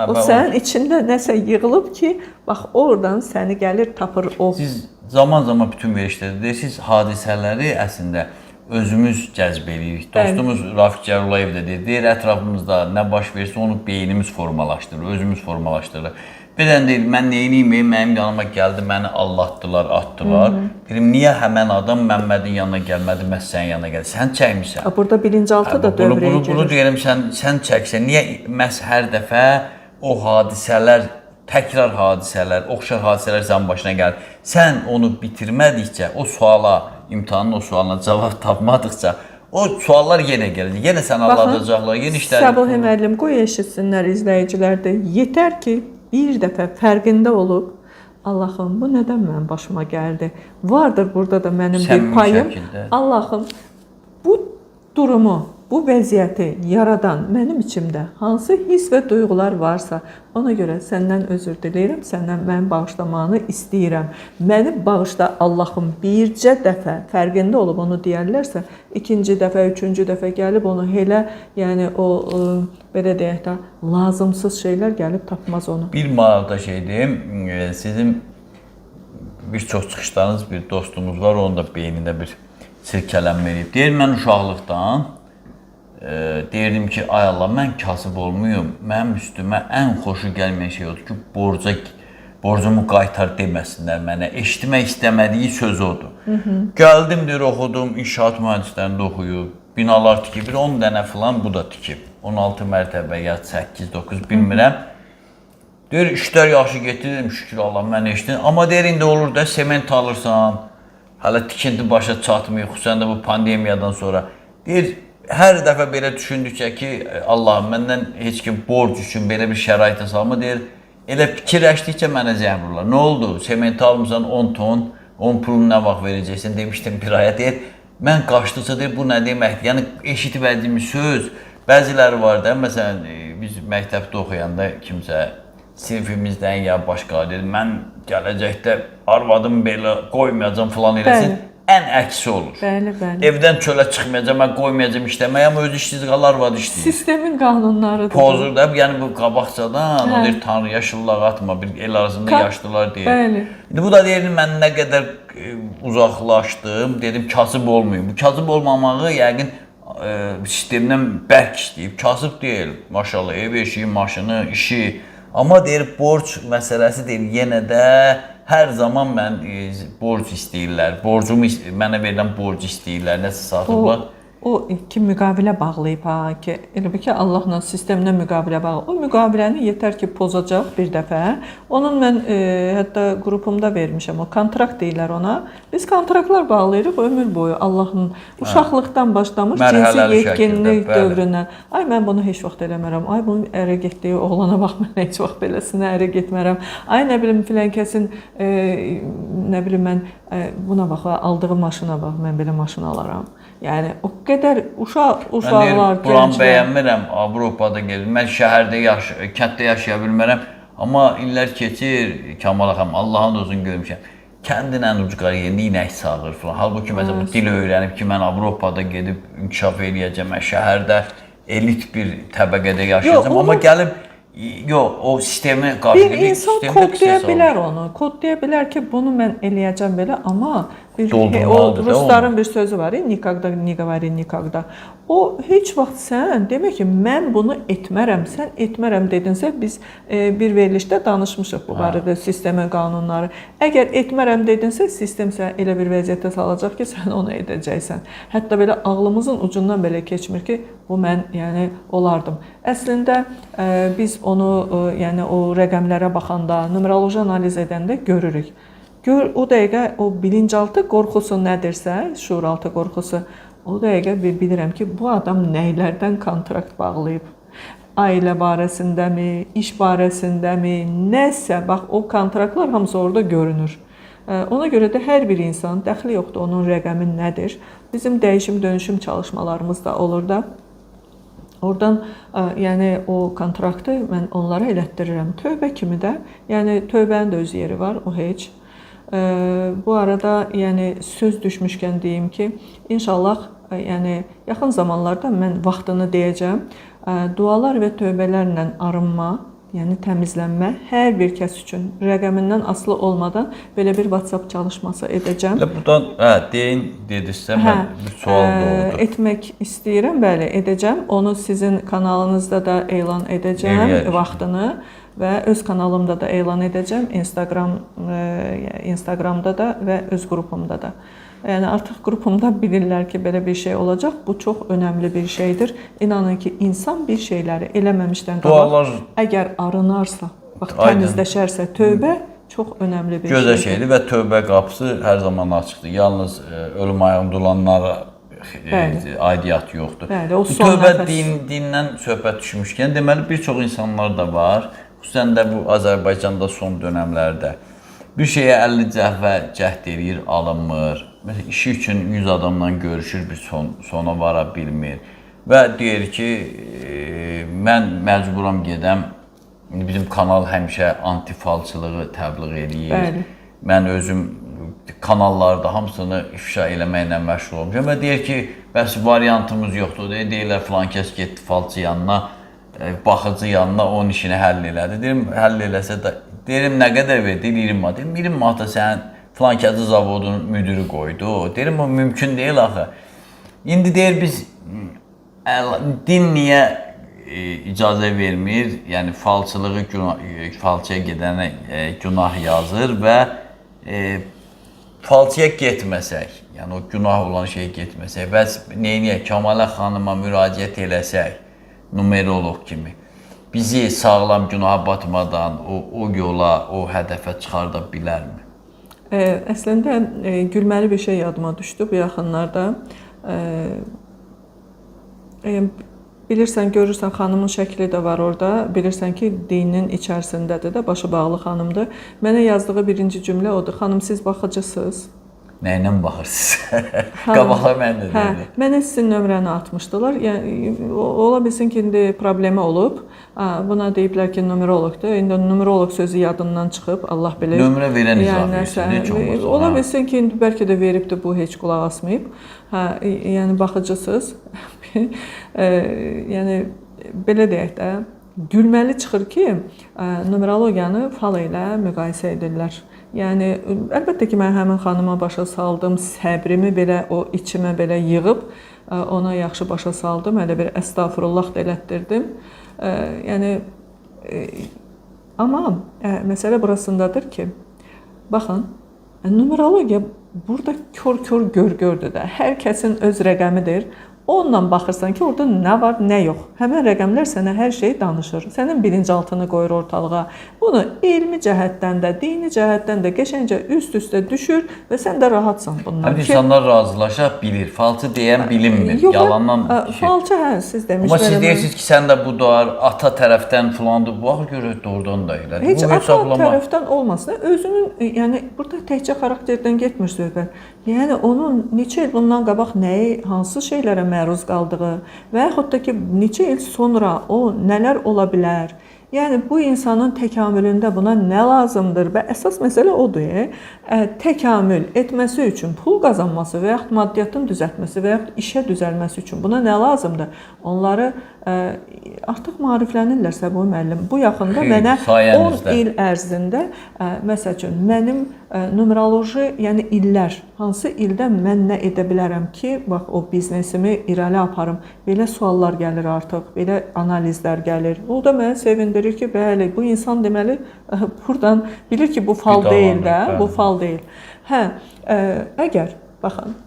o sənin içində nəsə yığılıb ki, bax, oradan səni gəlir, tapır o. Siz zaman-zaman bütün verişlərdə deyirsiniz, hadisələri əslində özümüz cəzb edirik. Dostumuz Rafiq Cərulayev də deyir, ətrafımızda nə baş verirsə, onu beynimiz formalaşdırır, özümüz formalaşdırır. Birdən deyir, mən neyiniyim, mənim yanıma gəldi, məni allatdılar, atdılar. Deyim, niyə həmən adam Məmmədin yanına gəlmədi, məhz sənin yanına gəldi? Sən çəkmişsən. Burada bilinçaltı da dövrəyə girir. Bunu deyirəm, sən çəksən. Niyə məhz hər dəfə o hadisələr, təkrar hadisələr, oxşar hadisələr sənin başına gəlir? Sən onu bitirmədikcə, o suala, imtahanın o sualına cavab tapmadıqca, o suallar yenə gəlir. Yenə səni alladacaqlar, yenə işlər. Səbuhi müəllim, qoy eşitsinlər izləyicilər də. Yetər ki, bir dəfə fərqində olub, Allahım, bu nədən mənim başıma gəldi? Vardır burada da mənim bir payım. Allahım, bu durumu, bu vəziyyəti yaradan mənim içimdə hansı hiss və duyğular varsa, ona görə səndən özür diləyirəm, səndən məni bağışlamanı istəyirəm. Məni bağışla Allahım, bircə dəfə fərqində olub onu deyərlərsə, ikinci dəfə, üçüncü dəfə gəlib onu elə, yəni o, belə deyək də, lazımsız şeylər gəlib tapmaz onu. Bir maraqda şey deyim, sizin bir çox çıxışlarınız, bir dostumuz var, onun da beynində bir sirkələnmə edib. Deyir, mən uşaqlıqdan deyirdim ki, ay Allah, mən kasıb olmuyum, mənim üstümə ən xoşu gəlməyən şey odur ki, borcumu qaytar deməsinlər mənə, eşitmək istəmədiyi söz odur. Gəldim, deyir, oxudum, inşaat mühəndislərində oxuyub, binalar tikib, 10 dənə filan bu da tikib, 16 mərtəbə ya 8-9 bilmirəm. Deyir, işlər yaxşı getdi, şükür Allah, mən eşitdim, amma deyir, indi olur da, sement alırsan, hələ tikinti başa çatmıyor, xüsusən də bu pandemiyadan sonra. Deyir, hər dəfə belə düşündükcə ki, Allahım, məndən heç kim borc üçün belə bir şəraitə salma, deyir, elə fikirləşdikcə mənə zəhm vururlar. Nə oldu? Sement almışsan 10 ton, 10 pulunu nə vaxt verəcəksən demişdim bir aya, deyir. Mən qaçdıqca deyir, bu nə deməkdir? Yəni, eşitib ədimi söz, bəziləri var da, məsələn, biz məktəbdə oxuyanda kimsə sinifimizdən ya başqa dedi, mən gələcəkdə arvadım belə qoymayacam falan eləsin. Ən əksi olur. Bəli. Evdən çölə çıxmayacam, mən qoymayacam işləməyə, amma öz işsiz qalar arvadı işləyir. Sistemin qanunlarıdır. Pozur da, yəni bu qabaqcadan, o deyir, Tanrı yaşlılar atma, bir el arasında yaşlılar deyir. Bəli. İndi bu da deyir, mən nə qədər uzaqlaşdım, dedim, kasıb olmayım. Bu kasıb olmamağı yəqin sistemdən bərk işləyib, kasıb deyil. Maşallah, ev eşiyi, maşını, işi. Amma deyir, borc məsələsi deyil, yenə də hər zaman mən borc istəyirlər, mənə verilən borc istəyirlər, nəsə satıblar. O ki, müqavilə bağlayıb ha, ki, elə bir ki, Allahla sistemlə müqavilə bağlayıb. O müqaviləni yetər ki, pozacaq bir dəfə. Onun mən hətta qrupumda vermişəm, o kontrakt deyirlər ona. Biz kontraktlar bağlayırıq ömür boyu Allahın uşaqlıqdan başlamış cinsi yetkinlik dövründən. Ay, mən bunu heç vaxt eləmərəm. Ay, bunun ərə getdiyi oğlana bax, mən heç vaxt beləsinə ərə getmərəm. Ay, nə bilim, filan kəsin, nə bilim, mən buna bax, aldığı maşına bax, mən belə maşın alaram. Yəni o qədər uşaqlar, buranı bəyənmirəm, Avropada gedir. Mən şəhərdə kənddə yaşaya bilmərəm. Amma illər keçir, Kamala xanım, Allahın özünü görmüşəm. Kəndin ən ucqar yerində inək sağır falan. Halbuki məsələn bu dil öyrənib ki, mən Avropada gedib inkişaf eləyəcəm, mən şəhərdə elit bir təbəqədə yaşayacam. Amma gəlib o sistemi qarşı bir insan kodlaya bilər onu. Kodlaya bilər ki, bunu mən eləyəcəm belə, amma rusların bir sözü var, nikogda не говори никогда. O heç vaxt sən demək ki, mən bunu etmərəm, sən etmərəm dedinsə, biz bir verilişdə danışmışıq bu barədə sistemin qanunları. Əgər etmərəm dedinsə, sistem səni elə bir vəziyyətə salacaq ki, sən onu edəcəksən. Hətta belə ağlımızın ucundan belə keçmir ki, bu mən yəni olardım. Əslində biz onu yəni o rəqəmlərə baxanda, numeroloji analiz edəndə görürük. O dəqiqə o bilinçaltı qorxusu nədirsə, şuuraltı qorxusu, o dəqiqə bilirəm ki, bu adam nəylərdən kontrakt bağlayıb. Ailə barəsindəmi, iş barəsindəmi, nəsə, bax o kontraktlar hamısı orada görünür. Ona görə də hər bir insan, dəxli yoxdur onun rəqəmi nədir. Bizim dəyişim-dönüşüm çalışmalarımız da olur da. Oradan yəni o kontraktı mən onlara elətdirirəm. Tövbə kimi də, yəni tövbənin də öz yeri var, o heç. Bu arada yəni söz düşmüşkən deyim ki, inşallah yəni yaxın zamanlarda mən vaxtını deyəcəm. Dualar və tövbələrlə arınma, yəni təmizlənmə hər bir kəs üçün rəqəmindən asılı olmadan belə bir WhatsApp çalışması edəcəm. Buradan deyin dedinizsə mən bir sual doğdu. Etmək istəyirəm, bəli, edəcəm. Onu sizin kanalınızda da elan edəcəm vaxtını. Və öz kanalımda da elan edəcəm, Instagramda da və öz qrupumda da. Yəni artıq qrupumda bilirlər ki, belə bir şey olacaq. Bu çox önəmli bir şeydir. İnanın ki, insan bir şeyləri eləməmişdən qabaq, əgər arınarsa, bax təmizləşərsə, tövbə çox önəmli bir şeydir. Gözəl şeydir və tövbə qapısı hər zaman açıqdır. Yalnız ölüm ayağında olanlara aidiyyat yoxdur. Tövbə dindən söhbət düşmüşkən, deməli bir çox insanlar da var. Xüsusən də bu Azərbaycanda son dönəmlərdə bir şeyə 50 cəhvə cəhd eləyir, alınmır. Məsələn, işi üçün 100 adamla görüşür, bir sona vara bilmir. Və deyir ki, mən məcburam gedəm, bizim kanal həmişə antifalçılığı təbliğ eləyir. Mən özüm kanallarda hamısını ifşa eləməklə məşğul olmuşam və deyir ki, bəs variantımız yoxdur, deyirlər filan kəs getdi falçı yanına, baxıcı yanına onun işini həll elədi. Deyirəm, həll eləsə də, deyirəm, nə qədər verdi? 20 manat. 20 manata sən filan kəsi zavodun müdürü qoydu. Deyirəm, o mümkün deyil axı. İndi deyir, biz din niyə icazə vermir? Yəni, falçıya gedənə günah yazır və falçıya getməsək, yəni o günah olan şeyə getməsək, bəs neyniyək? Kamala xanıma müraciət eləsək, numeroloq kimi bizi sağlam günaha batmadan o yola, o hədəfə çıxarda bilərmi? Əslində gülməli bir şey yadıma düşdü bu yaxınlarda. Bilirsən, görürsən, xanımın şəkli də var orada. Bilirsən ki, dinin içərisindədir də, başı bağlı xanımdır. Mənə yazdığı birinci cümlə odur. Xanım, siz baxıcısınız. Nəylə baxırsınız? Qabağa mən də Hə, dedim. mənə sizin nömrəni atmışdılar. Yəni ola bilsin ki, indi problemi olub. Buna deyiblər ki, numeroloqdur. İndi numeroloq sözü yadından çıxıb, Allah bilir. Nömrə verən Yəni izah verirsin, heç olmasa. ola bilsin ki, indi bəlkə də veribdir, bu heç qulaq asmayıb. Hə, yəni baxıcısınız. Yəni belə deyək də, gülməli çıxır ki, numerologiyanı fal ilə müqayisə edirlər. Yəni əlbəttə ki, mən həmin xanıma başa saldım, səbrimi belə o içimə belə yığıb ona yaxşı başa saldım, elə bir əstəğfurullah da elətdirdim. Yəni amma məsələ burasındadır ki, baxın, numerologiya burada kör-kör gör-gördür də. Hər kəsin öz rəqəmidir. Onunla baxırsan ki, orada nə var, nə yox. Həmin rəqəmlər sənə hər şeyi danışır. Sənin bilinçaltını qoyur ortalığa. Bunu elmi cəhətdən də, dini cəhətdən də qəşəngcə üst-üstə düşür və sən də rahatsan bundan. Həm insanlar razılaşa bilir. Falçı deyən bilinmir. Yalandan şey. Falçı siz demişlər. Amma siz deyirsiniz ki, sən də bu doğar, ata tərəfdən filandır. Bax görür doğrudan da elə. Heç ata tərəfdən olmasın. Özünün, yəni burada təkcə xarakterdən getmir söhbət. Yəni onun neçə il bundan qabaq nəyi, hansı şeylərə məruz qaldığı və yaxud da ki, neçə il sonra o nələr ola bilər? Yəni bu insanın təkamülündə buna nə lazımdır və əsas məsələ odur. Təkamül etməsi üçün pul qazanması və yaxud maddiyyatın düzəltməsi və yaxud işə düzəlməsi üçün buna nə lazımdır? Onları artıq maariflənirlər Səbuhi müəllim. Bu yaxında mənə 10 il ərzində məsəl üçün mənim numeroloji, yəni illər, hansı ildə mən nə edə bilərəm ki, bax o biznesimi irəli aparım. Belə suallar gəlir artıq, belə analizlər gəlir. Bu da məni sevindirir ki, bəli, bu insan deməli buradan bilir ki, bu fal deyil də, bu fal deyil. Hə, əgər baxın,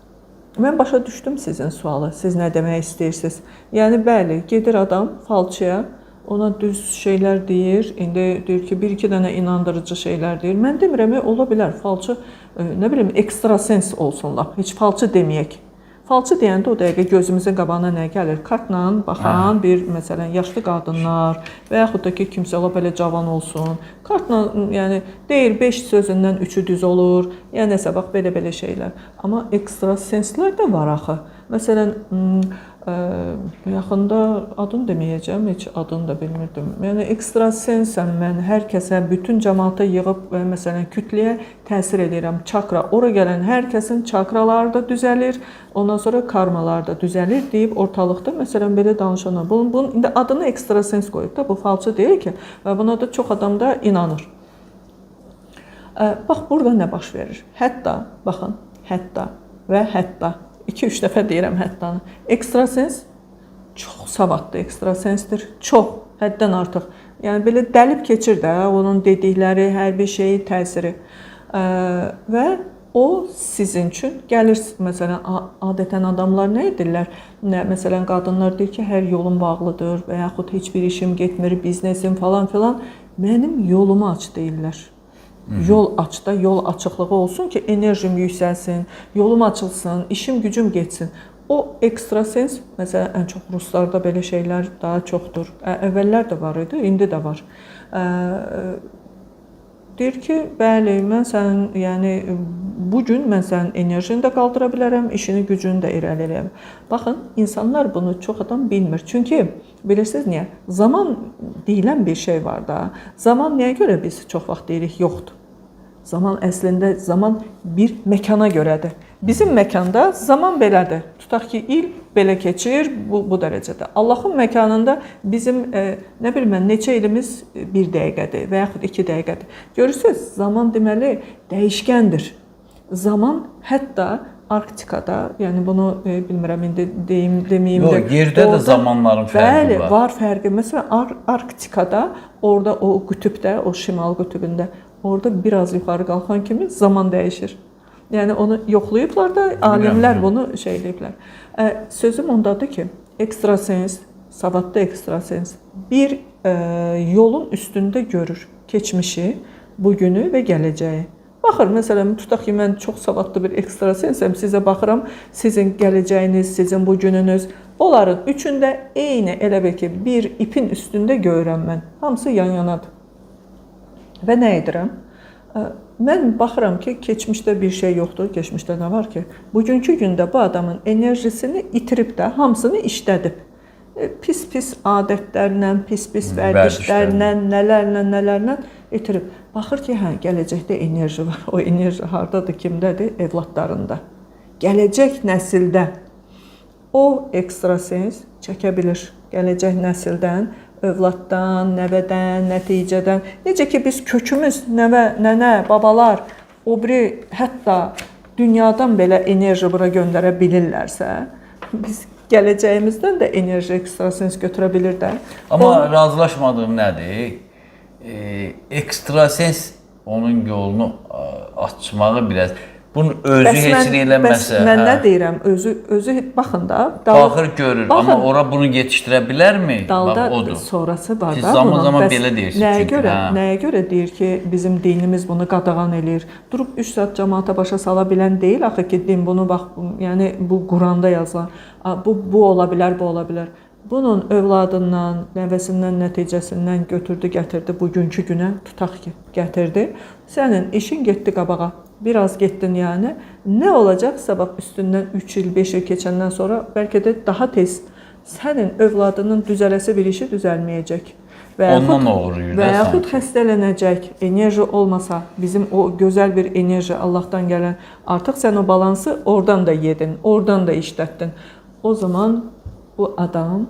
mən başa düşdüm sizin sualı. Siz nə demək istəyirsiniz? Yəni bəli, gedir adam falçıya, ona düz şeylər deyir. İndi deyir ki, bir-iki dənə inandırıcı şeylər deyir. Mən demirəm, ola bilər falçı, nə bilim, ekstrasens olsunlar. Heç falçı deməyək. Falçı deyəndə o dəqiqə gözümüzün qabağına nə gəlir? Kartla baxan bir, məsələn, yaşlı qadınlar və yaxud da ki, kimsə ola belə cavan olsun. Kartla, yəni, deyir 5 sözündən 3-ü düz olur. Yəni, nəsə, bax, belə-belə şeylər. Amma ekstrasenslər də var axı. Məsələn, yaxında adını deməyəcəm, heç adını da bilmirdim. Yəni, ekstrasensəm mən, hər kəsə, bütün cəmaata yığıb, məsələn, kütləyə təsir edirəm. Çakra, ora gələn hər kəsin çakraları da düzəlir, ondan sonra karmalar da düzəlir deyib ortalıqda, məsələn, belə danışanlar. Bunun indi adını ekstrasens qoyub da, bu falçı deyil ki, və buna da çox adam da inanır. Bax, burada nə baş verir? Hətta, baxın, hətta və hətta. 2-3 dəfə deyirəm həttanı. Ekstrasens çox savadlı ekstrasensdir. Çox, həddən artıq. Yəni, belə dəlib keçir də onun dedikləri, hər bir şeyi, təsiri. Və o sizin üçün gəlir, məsələn, adətən adamlar nə edirlər? Məsələn, qadınlar deyir ki, hər yolum bağlıdır və yaxud heç bir işim getmir, biznesim falan filan. Mənim yolumu aç deyirlər. Yol aç da, yol açıqlığı olsun ki, enerjim yüksəlsin, yolum açılsın, işim, gücüm getsin. O ekstrasens, məsələn, ən çox ruslarda belə şeylər daha çoxdur. Əvvəllər də var idi, indi də var. Deyir ki, bəli, mən sənin, yəni, bugün mən sənin enerjini də qaldıra bilərəm, işini, gücünü də irəliləyəm. Baxın, insanlar bunu çox adam bilmir. Çünki, bilirsiniz niyə? Zaman deyilən bir şey var da. Zaman nəyə görə biz çox vaxt deyirik, yoxdur. Zaman əslində, zaman bir məkana görədir. Bizim məkanda zaman belədir. Tutaq ki, il belə keçir, bu dərəcədə. Allahın məkanında bizim, nə bilim mən, neçə ilimiz 1 dəqiqədir və yaxud 2 dəqiqədir. Görürsünüz, zaman deməli dəyişkəndir. Zaman hətta Arktikada, yəni bunu bilmirəm, indi deyim, deməyim də. Yox, yerdə də zamanların fərqi var. Bəli, var fərqi. Məsələn, Arktikada, orada o qütübdə, o şimal qütübündə, orada biraz yuxarı qalxan kimi zaman dəyişir. Yəni onu yoxlayıblar da, alimlər bunu şey ediblər. Sözüm ondadır ki, ekstrasens, savadlı ekstrasens bir yolun üstündə görür keçmişi, bugünü və gələcəyi. Baxır, məsələn, tutaq ki, mən çox savadlı bir ekstrasensəm, sizə baxıram, sizin gələcəyiniz, sizin bugününüz, onların üçündə eyni, elə bil ki, bir ipin üstündə görürəm mən. Hamısı yan-yanadır. Və nə edirəm? mən baxıram ki, keçmişdə bir şey yoxdur. Keçmişdə nə var ki? Bugünkü gündə bu adamın enerjisini itirib də hamısını işlədib. Pis-pis adətlərlə, pis-pis vərdişlərlə, nələrlə itirib. Baxır ki, hə, gələcəkdə enerji var. O enerji hardadır, kimdədir? Evladlarında. Gələcək nəsildə o ekstrasens çəkə bilir. Gələcək nəsildən, övladdan, nəvədən, nəticədən. Necə ki, biz kökümüz, nəvə, nənə, babalar, o biri hətta dünyadan belə enerji bura göndərə bilirlərsə, biz gələcəyimizdən də enerji ekstrasens götürə bilir də. Amma razılaşmadığım nədir? Ekstrasens onun yolunu açmağı biraz. Bunun özü heç nə eləməsə. Mən nə deyirəm? Özü baxın da. Baxır, görür. Baxın, amma ora bunu yetişdirə bilərmi? Dalda odur. Sonrası var da. Siz zaman belə deyirsiniz. Nəyə görə deyir ki, bizim dinimiz bunu qadağan eləyir? Durub 3 saat cəmaata başa sala bilən deyil axı ki, din bunu bax, yəni bu Quranda yazılan. Bu ola bilər, bu ola bilər. Bunun övladından, nəvəsindən, nəticəsindən götürdü, gətirdi bugünkü günə, tutaq ki, gətirdi. Sənin işin getdi qabağa. Biraz getdin yəni. Nə olacaqsa bax üstündən 3 il, 5 il keçəndən sonra bəlkə də daha tez sənin övladının düzələsi bir işi düzəlməyəcək. Ondan uğrayır da. Və yaxud xəstələnəcək. Enerji olmasa, bizim o gözəl bir enerji Allahdan gələn, artıq sən o balansı oradan da yedin, oradan da işlətdin. O zaman bu adam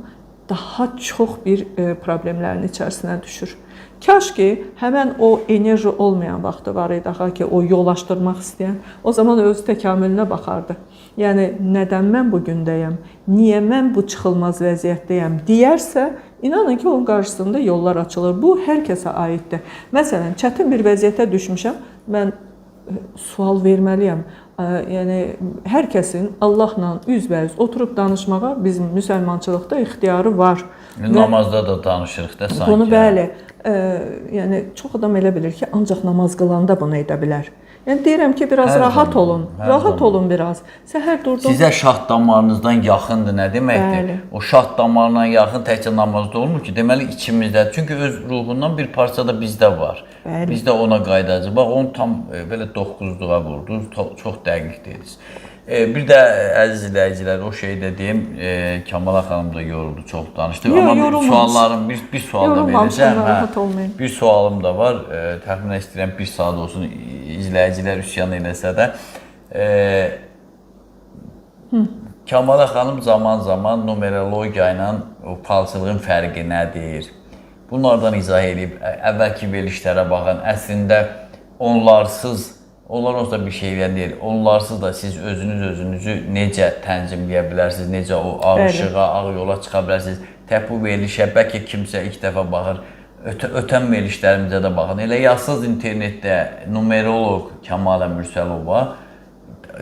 daha çox bir problemlərin içərisinə düşür. Kaş ki, həmən o enerji olmayan vaxtı var idi, axı ki, o yollaşdırmaq istəyən, o zaman öz təkamülünə baxardı. Yəni, nədən mən bu gündəyəm, niyə mən bu çıxılmaz vəziyyətdəyəm deyərsə, inanın ki, onun qarşısında yollar açılır. Bu, hər kəsə aiddir. Məsələn, çətin bir vəziyyətə düşmüşəm, mən sual verməliyəm. Yəni, hər kəsin Allahla üzbəüz oturub danışmağa bizim müsəlmançılıqda ixtiyarı var. Namazda da danışırıq da sanki. Bunu bəli, yəni çox adam elə bilir ki, ancaq namaz qılanda bunu edə bilər. Yəni deyirəm ki, biraz rahat olun. Rahat olun biraz. Səhər durdum. Sizə şah damarınızdan yaxındır nə deməkdir? Bəli. O şah damarına yaxın təkcə namazda olmur ki, deməli içimizdə. Çünki öz ruhundan bir parça da bizdə var. Bəli. Biz də ona qaydacağıq. Bax, onu tam belə 9-luğa vurdunuz. Çox dəqiq dediniz. Bir də əziz izləyicilər, o şeyi də deyim, Kamala xanım da yoruldu, çox danışdı. Amma suallarım, bir sual da verəcəm. Bir sualım da var. Təxminən istəyirəm 1 saat olsun, izləyicilər üsyan eləsə də. Kamala xanım zaman-zaman numerologiya ilə o falçılığın fərqi nədir? Bunlardan izah edib, əvvəlki verilişlərə baxın, əslində onlarsız, onlar olsa bir şeydən deyil. Onlarsız da siz özünüzü necə tənzimləyə bilərsiniz, necə o ağ işığa, ağ yola çıxa bilərsiniz. Tək bu verilişə bəlkə kimsə ilk dəfə baxır, ötən verilişlərimizə də baxın. Elə yazsız internetdə numeroloq Kəmalə Mürsəlova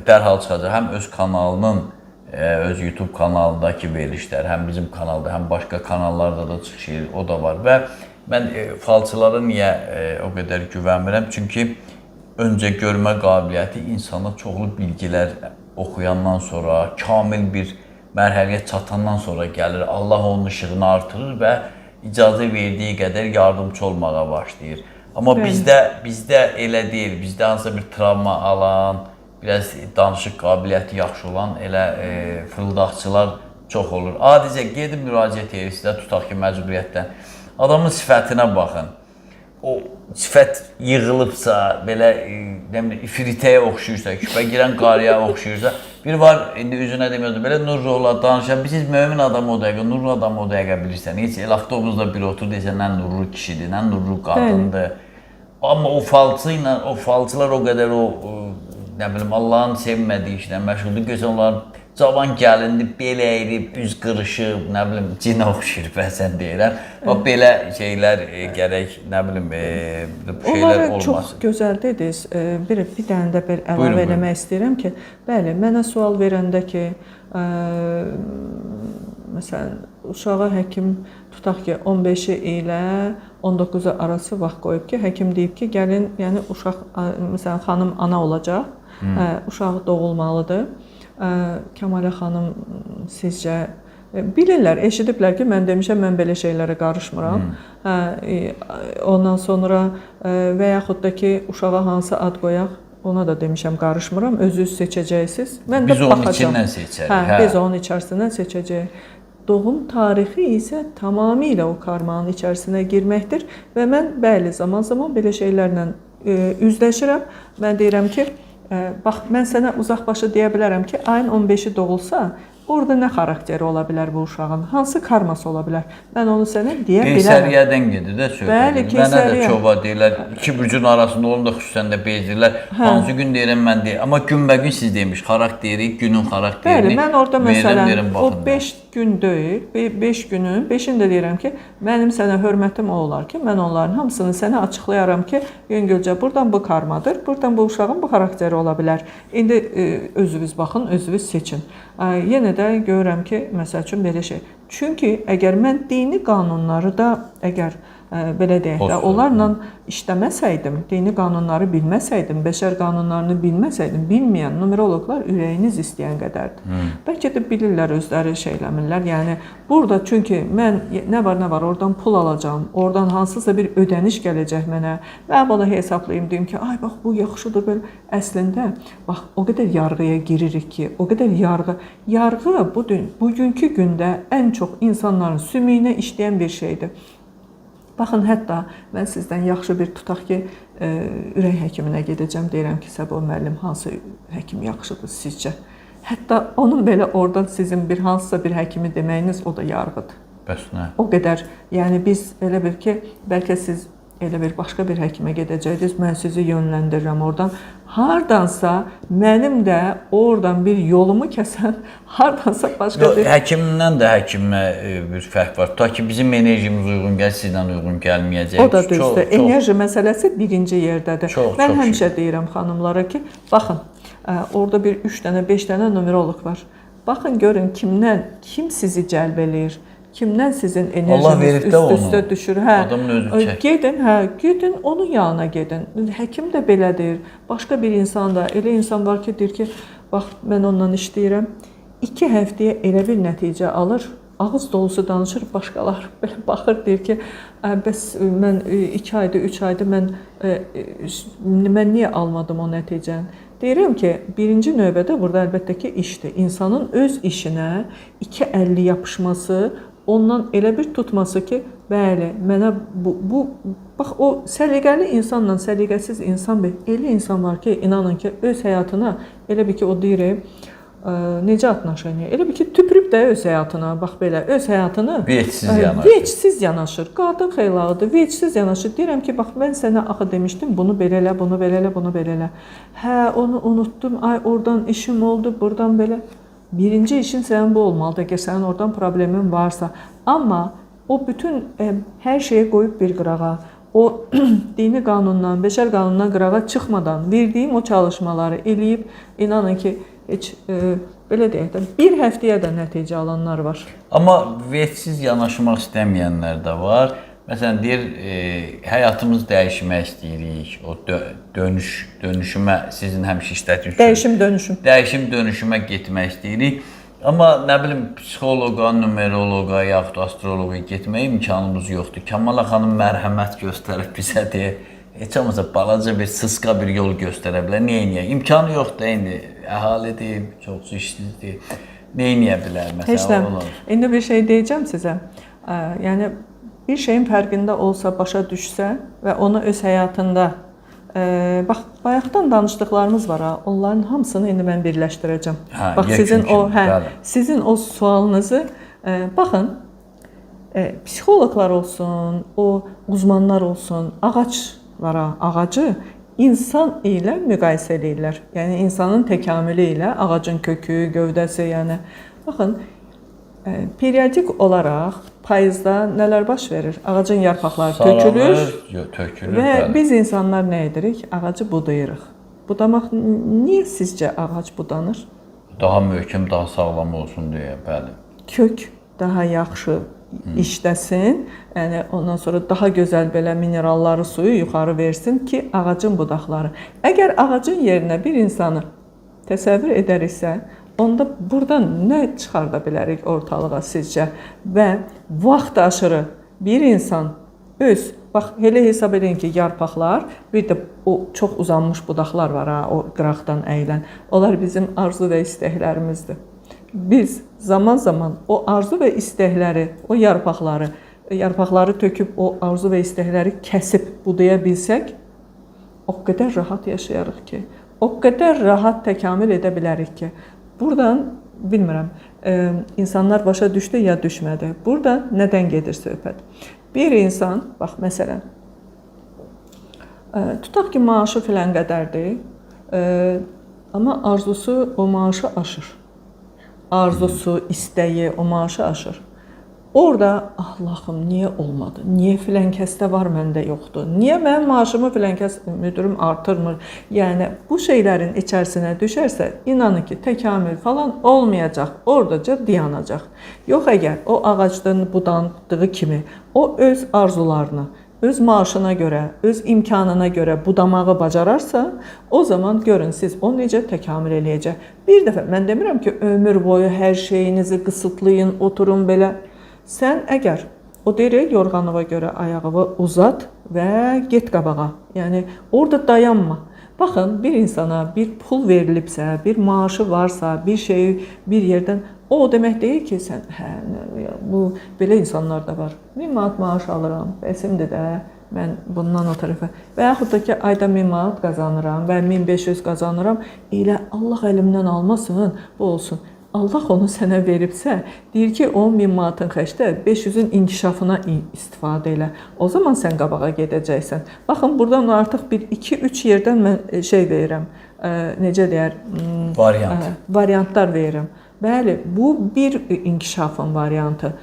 dərhal çıxacaq. Həm öz kanalının, öz YouTube kanalındakı verilişlər, həm bizim kanalda, həm başqa kanallarda da çıxır, o da var. Və mən falçılara niyə o qədər güvənmirəm? Çünki öncə görmə qabiliyyəti insana çoxlu bilgilər oxuyandan sonra, kamil bir mərhələyə çatandan sonra gəlir. Allah onun işığını artırır və icazə verdiyi qədər yardımcı olmağa başlayır. Amma bizdə elə deyil. Bizdə hansısa bir travma alan, biraz danışıq qabiliyyəti yaxşı olan elə fırıldaqçılar çox olur. Adicə gedib müraciət edir sizə, tutaq ki, məcburiyyətdən. Adamın sifətinə baxın. O sifət yığılıbsa, belə ifritəyə oxşuyursa, küpə girən qarıya oxşuyursa, bir var, indi üzünə demiyordum, belə nurlu ola danışan, siz mömin adamı o dəqiqə, nurlu adamı o dəqiqə bilirsən. Heç el avtobusda biri otur deyirsən, nə nurlu kişidir, nə nurlu qadındır. Amma o falçılar o qədər nə bilim, Allahın sevmədiyi işlə məşğuldur. Görsən, onların cavan gəlindi, belə əyilib, üz qırışıb, nə bilim, cinə oxşuyur, bəzən deyirəm. Bax, belə şeylər gərək, nə bilim, şeylər olmasın. Onları çox gözəl dediniz. Bir dənə də bir əlavə eləmək istəyirəm ki, bəli, mənə sual verəndə ki, məsələn, uşağa həkim tutaq ki, 15-i ilə 19-u arası vaxt qoyub ki, həkim deyib ki, gəlin, yəni uşaq, məsələn, xanım ana olacaq, uşaq doğulmalıdır. Kəmalə xanım sizcə bilirlər, eşidiblər ki, mən demişəm, mən belə şeylərə qarışmıram. Ondan sonra və yaxud da ki, uşağa hansı ad qoyaq, ona da demişəm, qarışmıram, özünüz seçəcəksiniz. Mən də biz onun baxacağam. içindən seçərik. Biz onun içərisindən seçəcəyik. Doğum tarixi isə tamamilə o karmanın içərisinə girməkdir və mən bəli, zaman-zaman belə şeylərlə üzləşirəm. Mən deyirəm ki, bax, mən sənə uzaqbaşı deyə bilərəm ki, ayın 15-i doğulsa, orada nə xarakteri ola bilər bu uşağın? Hansı karması ola bilər? Mən onu sənə deyə bilərəm. Keysəriyyədən gedir də söhbət. Bəli, Mənə də keysəriyyə. çoba deyirlər, iki bürcün arasında onu da xüsusən də bezdirlər. Hansı gün deyirəm mən deyirəm. Amma günbəgün siz demiş, xarakteri, günün xarakterini. Bəli, mən orada məsələn, deyirəm, o 5 gün deyil, 5 günün 5-ində deyirəm ki, mənim sənə hörmətim o olar ki, mən onların hamısını sənə açıqlayaram ki, Yüngülcə, buradan bu karmadır, buradan bu uşağın bu xarakteri ola bilər. İndi özünüz baxın, özünüz seçin. Yenə də görürəm ki, məsəl üçün belə şey. Çünki əgər mən dini qanunları da, əgər belə deyək də, onlarla işləməsəydim, dini qanunları bilməsəydim, bəşər qanunlarını bilməsəydim, bilməyən numeroloqlar ürəyiniz istəyən qədərdir. Bəlkə də bilirlər, özləri şeyləmirlər. Yəni, burada çünki mən nə var, oradan pul alacağım, oradan hansısa bir ödəniş gələcək mənə. Mən bunu hesablayım, deyim ki, ay, bax, bu yaxşıdır, belə. Əslində, bax, o qədər yarğıya giririk ki, o qədər yarğı bugünkü gündə ən çox insanların sümüyünə işləyən bir şeydir. Baxın, hətta mən sizdən yaxşı bir tutaq ki, ürək həkiminə gedəcəm, deyirəm ki, Səbo müəllim, hansı həkim yaxşıdır sizcə? Hətta onun belə oradan sizin hansısa bir həkimi deməyiniz, o da yarğıdır. Bəs nə? O qədər, yəni biz elə bir ki, bəlkə siz elə bir başqa bir həkimə gedəcəksiniz, mən sizi yönləndirirəm oradan. Hardansa mənim də oradan bir yolumu kəsən, hardansa başqa bir... Həkimdən də həkimə bir fərq var. Ta ki, bizim enerjimiz uyğun gəlir, sizlə uyğun gəlməyəcək. O da düzdür. Enerji məsələsi birinci yerdədir. Mən həmişə deyirəm xanımlara ki, baxın, orada bir 3 dənə, 5 dənə numeroloq var. Baxın, görün kim sizi cəlb eləyir. Kimdən sizin enerjiniz üst-üstə düşür? Adamın özü çək. Gedin, onun yanına gedin. Həkim də belədir. Başqa bir insan da, elə insan var ki, deyir ki, bax, mən onunla işləyirəm. 2 həftəyə elə bir nəticə alır, ağız dolusu danışır, başqalar belə baxır, deyir ki, bəs mən 2 ayda, 3 ayda mən niyə almadım o nəticəni? Deyirəm ki, birinci növbədə burada əlbəttə ki, işdir. İnsanın öz işinə 2 əlli yapışması, ondan elə bir tutması ki, bəli, mənə bax, o səliqəli insanla səliqəsiz insan, elə insan var ki, inanın ki, öz həyatına, elə bir ki, o deyir, necə atnaşır, elə bir ki, tüpürüb də öz həyatına, bax belə, öz həyatını vecsiz yanaşır. Qadın xeylağıdır, vecsiz yanaşır. Deyirəm ki, bax, mən sənə axı demişdim, bunu belə elə, bunu belə elə, bunu belə elə. Hə, onu unutdum, ay, oradan işim oldu, buradan belə. Birinci işin sənin bu olmalıdır, əgər sənin oradan problemin varsa. Amma o bütün hər şeyi qoyub bir qırağa, o dini qanundan, bəşər qanundan qırağa çıxmadan verdiyim o çalışmaları eləyib, inanın ki, heç belə deyək də, bir həftəyə də nəticə alanlar var. Amma vecsiz yanaşmaq istəməyənlər də var. Məsələn, deyir, həyatımız dəyişmək istəyirik, o dönüşümə, sizin həmişə işlətdiyiniz dəyişim dönüşümə getmək istəyirik. Amma nə bilim, psixoloqa, numeroloqa, yaxud astroloqa getmək imkanımız yoxdur. Kəmala xanım mərhəmət göstərib bizə deyir, heç olmasa balaca bir sısqa bir yol göstərə bilər. Niyə? İmkanı yoxdur, indi əhalidir, çoxsu işsizdir. Niyə bilər? Heç nə. İndi bir şey deyəcəm sizə. Yəni, bir şeyin fərqində olsa, başa düşsə və onu öz həyatında, bax, bayaqdan danışdıqlarımız var, onların hamısını indi mən birləşdirəcəm. Bax, sizin o sualınızı, baxın, psixoloqlar olsun, o uzmanlar olsun, ağacı insan ilə müqayisə edirlər. Yəni, insanın təkamülü ilə ağacın kökü, gövdəsi, yəni, baxın, periodik olaraq payızda nələr baş verir? Ağacın yarpaqları tökülür və biz insanlar nə edirik? Ağacı budayırıq. Budamaq, niyə sizcə ağac budanır? Daha möhkəm, daha sağlam olsun deyə, bəli. Kök daha yaxşı işləsin, yəni ondan sonra daha gözəl belə mineralları, suyu yuxarı versin ki, ağacın budaqları. Əgər ağacın yerinə bir insanı təsəvvür edəriksə, onda buradan nə çıxarda bilərik ortalığa sizcə? Və vaxt aşırı bir insan öz, bax elə hesab edin ki, yarpaqlar, bir də o çox uzanmış budaqlar var ha, o qıraqdan əyilən. Onlar bizim arzu və istəklərimizdir. Biz zaman-zaman o arzu və istəkləri, o yarpaqları töküb o arzu və istəkləri kəsib budaya bilsək, o qədər rahat yaşayarıq ki, o qədər rahat təkamül edə bilərik ki, buradan bilmirəm, insanlar başa düşdü ya düşmədi. Burada nədən gedir söhbət? Bir insan, bax məsələn, tutaq ki, maaşı filan qədərdir, amma arzusu o maaşı aşır. Arzusu, istəyi o maaşı aşır. Orada Allahım niyə olmadı? Niyə filan kəsdə var, məndə yoxdur? Niyə mənim maaşımı filan kəs müdürüm artırmır? Yəni bu şeylərin içərisinə düşərsə, inanın ki, təkamül falan olmayacaq, oradaca dayanacaq. Yox əgər o ağacdan budandığı kimi o öz arzularını, öz maaşına görə, öz imkanına görə budamağı bacararsa, o zaman görün siz o necə təkamül eləyəcək. Bir dəfə mən demirəm ki, ömür boyu hər şeyinizi qısıtlayın, oturun belə. Sən əgər o deyirik yorğanıva görə ayağını uzat və get qabağa. Yəni orada dayanma. Baxın, bir insana bir pul verilibsə, bir maaşı varsa, bir şeyi bir yerdən, o demək deyil ki, sən bu belə insanlar da var. 1000 manat maaş alıram, bəsimdir də, mən bundan o tərəfə. Və yaxud da ki, ayda 1000 manat qazanıram və 1500 qazanıram. Elə Allah əlimdən almasın, bu olsun. Allah onu sənə veribsə, deyir ki, 10.000 manatın xərcdə 500-ün inkişafına istifadə elə. O zaman sən qabağa gedəcəksən. Baxın, buradan artıq bir 2-3 yerdən mən şey verirəm, necə deyər? Variantlar verirəm. Bəli, bu bir inkişafın variantı.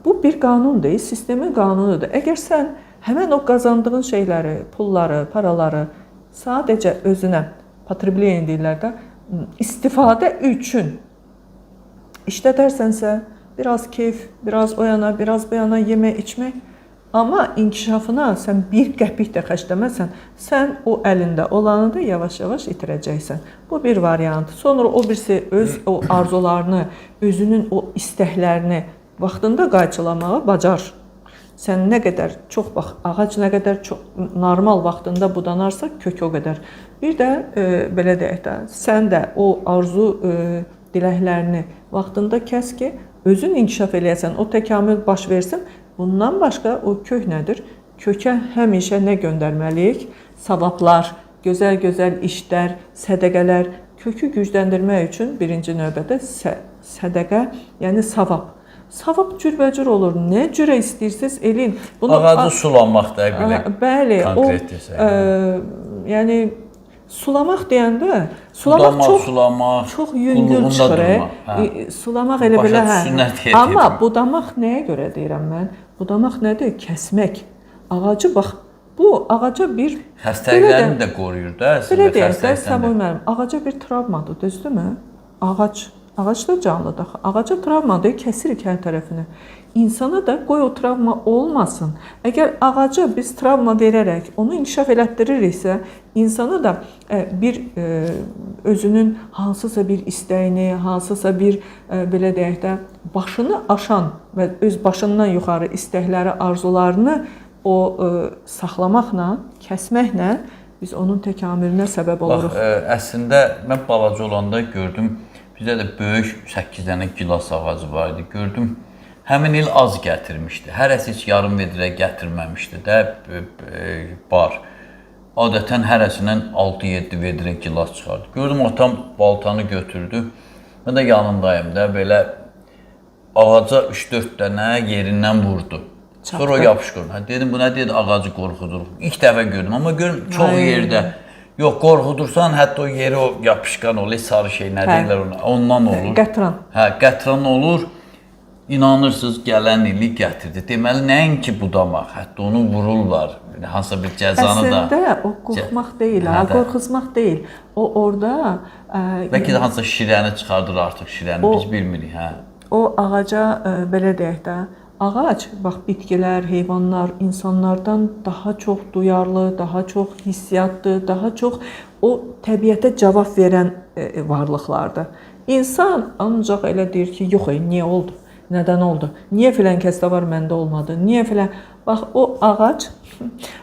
Bu bir qanun deyil, sistemin qanunudur. Əgər sən həmən o qazandığın şeyləri, pulları, paraları sadəcə özünə, potreblение deyirlər də, istifadə üçün işlədərsənsə, biraz keyf, biraz o yana, biraz bu yana yemək, içmək, amma inkişafına sən bir qəpik də xərcləməsən, sən o əlində olanı da yavaş-yavaş itirəcəksən. Bu bir variant. Sonra o birisi öz o arzularını, özünün o istəklərini vaxtında qayçılamağı bacar. Sən nə qədər çox, bax, ağac nə qədər çox normal vaxtında budanarsa, kök o qədər. Bir də, belə deyək də, sən də o arzu diləklərini vaxtında kəs ki, özün inkişaf eləyəsən, o təkamül baş versin. Bundan başqa o kök nədir? Kökə həmişə nə göndərməliyik? Savablar, gözəl-gözəl işlər, sədəqələr. Kökü gücləndirmək üçün birinci növbədə sədəqə, yəni savab. Savab cürbəcür olur. Nə cürə istəyirsiniz eləyin. Ağacı sulamaq da belə. Bəli, konkret desək. Yəni sulamaq deyəndə, sulamaq çox yüngül çıxır. Sulamaq elə belə, hə. Amma budamaq nəyə görə deyirəm mən? Budamaq nədir? Kəsmək. Ağacı, bax, bu ağaca bir... Xəstəliklərini də qoruyur da. Belə deyək də, Səboy müəllim, ağaca bir travmadır, düzdürmü? Ağac da canlıdır. Ağaca travmadır, kəsirik hər tərəfini. İnsana da qoy o travma olmasın. Əgər ağaca biz travma verərək onu inkişaf elətdiririksə, insana da bir özünün hansısa bir istəyini, hansısa bir belə deyək də başını aşan və öz başından yuxarı istəkləri, arzularını o saxlamaqla, kəsməklə biz onun təkamülünə səbəb oluruq. Əslində mən balaca olanda gördüm, bizdə də böyük 8 dənə gilas ağacı var idi. Gördüm, həmin il az gətirmişdi. Hərəsi heç yarım vedrə gətirməmişdi də bar. Adətən hərəsindən 6-7 vedrə gilas çıxardı. Gördüm, atam baltanı götürdü. Mən də yanındayım da, belə ağaca 3-4 dənə yerindən vurdu. Sonra o yapışqırdı. Dedim, bu nə dedi, ağacı qorxudur. İlk dəfə gördüm, amma görüm, çox yerdə. Yox, qorxudursan, hətta o yeri o yapışqan olur, sarı şey, nə deyirlər ona, ondan olur. Qətran. Hə, qətran olur. İnanırsınız, gələn ili gətirdi. Deməli, nəinki budamaq, hətta onu vururlar. Hansısa bir cəzanı da. Əslində, o qorxmaq deyil, qorxuzmaq deyil. O orada... Bəlkə də hansısa şirəni çıxardır artıq, şirəni biz bilmirik. O ağaca, belə deyək də, ağac, bax, bitkilər, heyvanlar, insanlardan daha çox duyarlı, daha çox hissiyatlı, daha çox o təbiətə cavab verən varlıqlardır. İnsan ancaq elə deyir ki, yox, niyə oldu? Nədən oldu? Niyə filan kəsdə var, məndə olmadı? Niyə filan? Bax, o ağac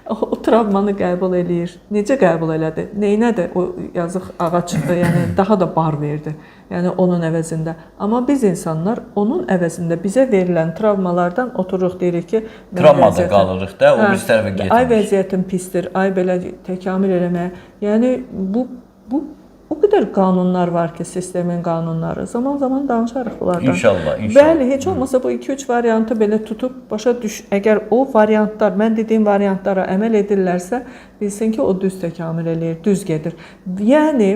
o travmanı qəbul eləyir. Necə qəbul elədi? Neynədi? O yazıq ağac yəni daha da bar verdi. Yəni onun əvəzində. Amma biz insanlar onun əvəzində bizə verilən travmalardan otururuq deyirik ki, travmada qalırıq da, o bir tərəfə getmir. Ay vəziyyətim pisdir, ay belə təkamül eləməyə. Yəni bu o qədər qanunlar var ki, sistemin qanunları. Zaman-zaman danışarıq bunlardan. İnşallah. Bəli, heç olmasa bu 2-3 variantı belə tutub başa düş. Əgər o variantlar, mən dediyim variantlara əməl edirlərsə, bilsin ki, o düz təkamül eləyir, düz gedir. Yəni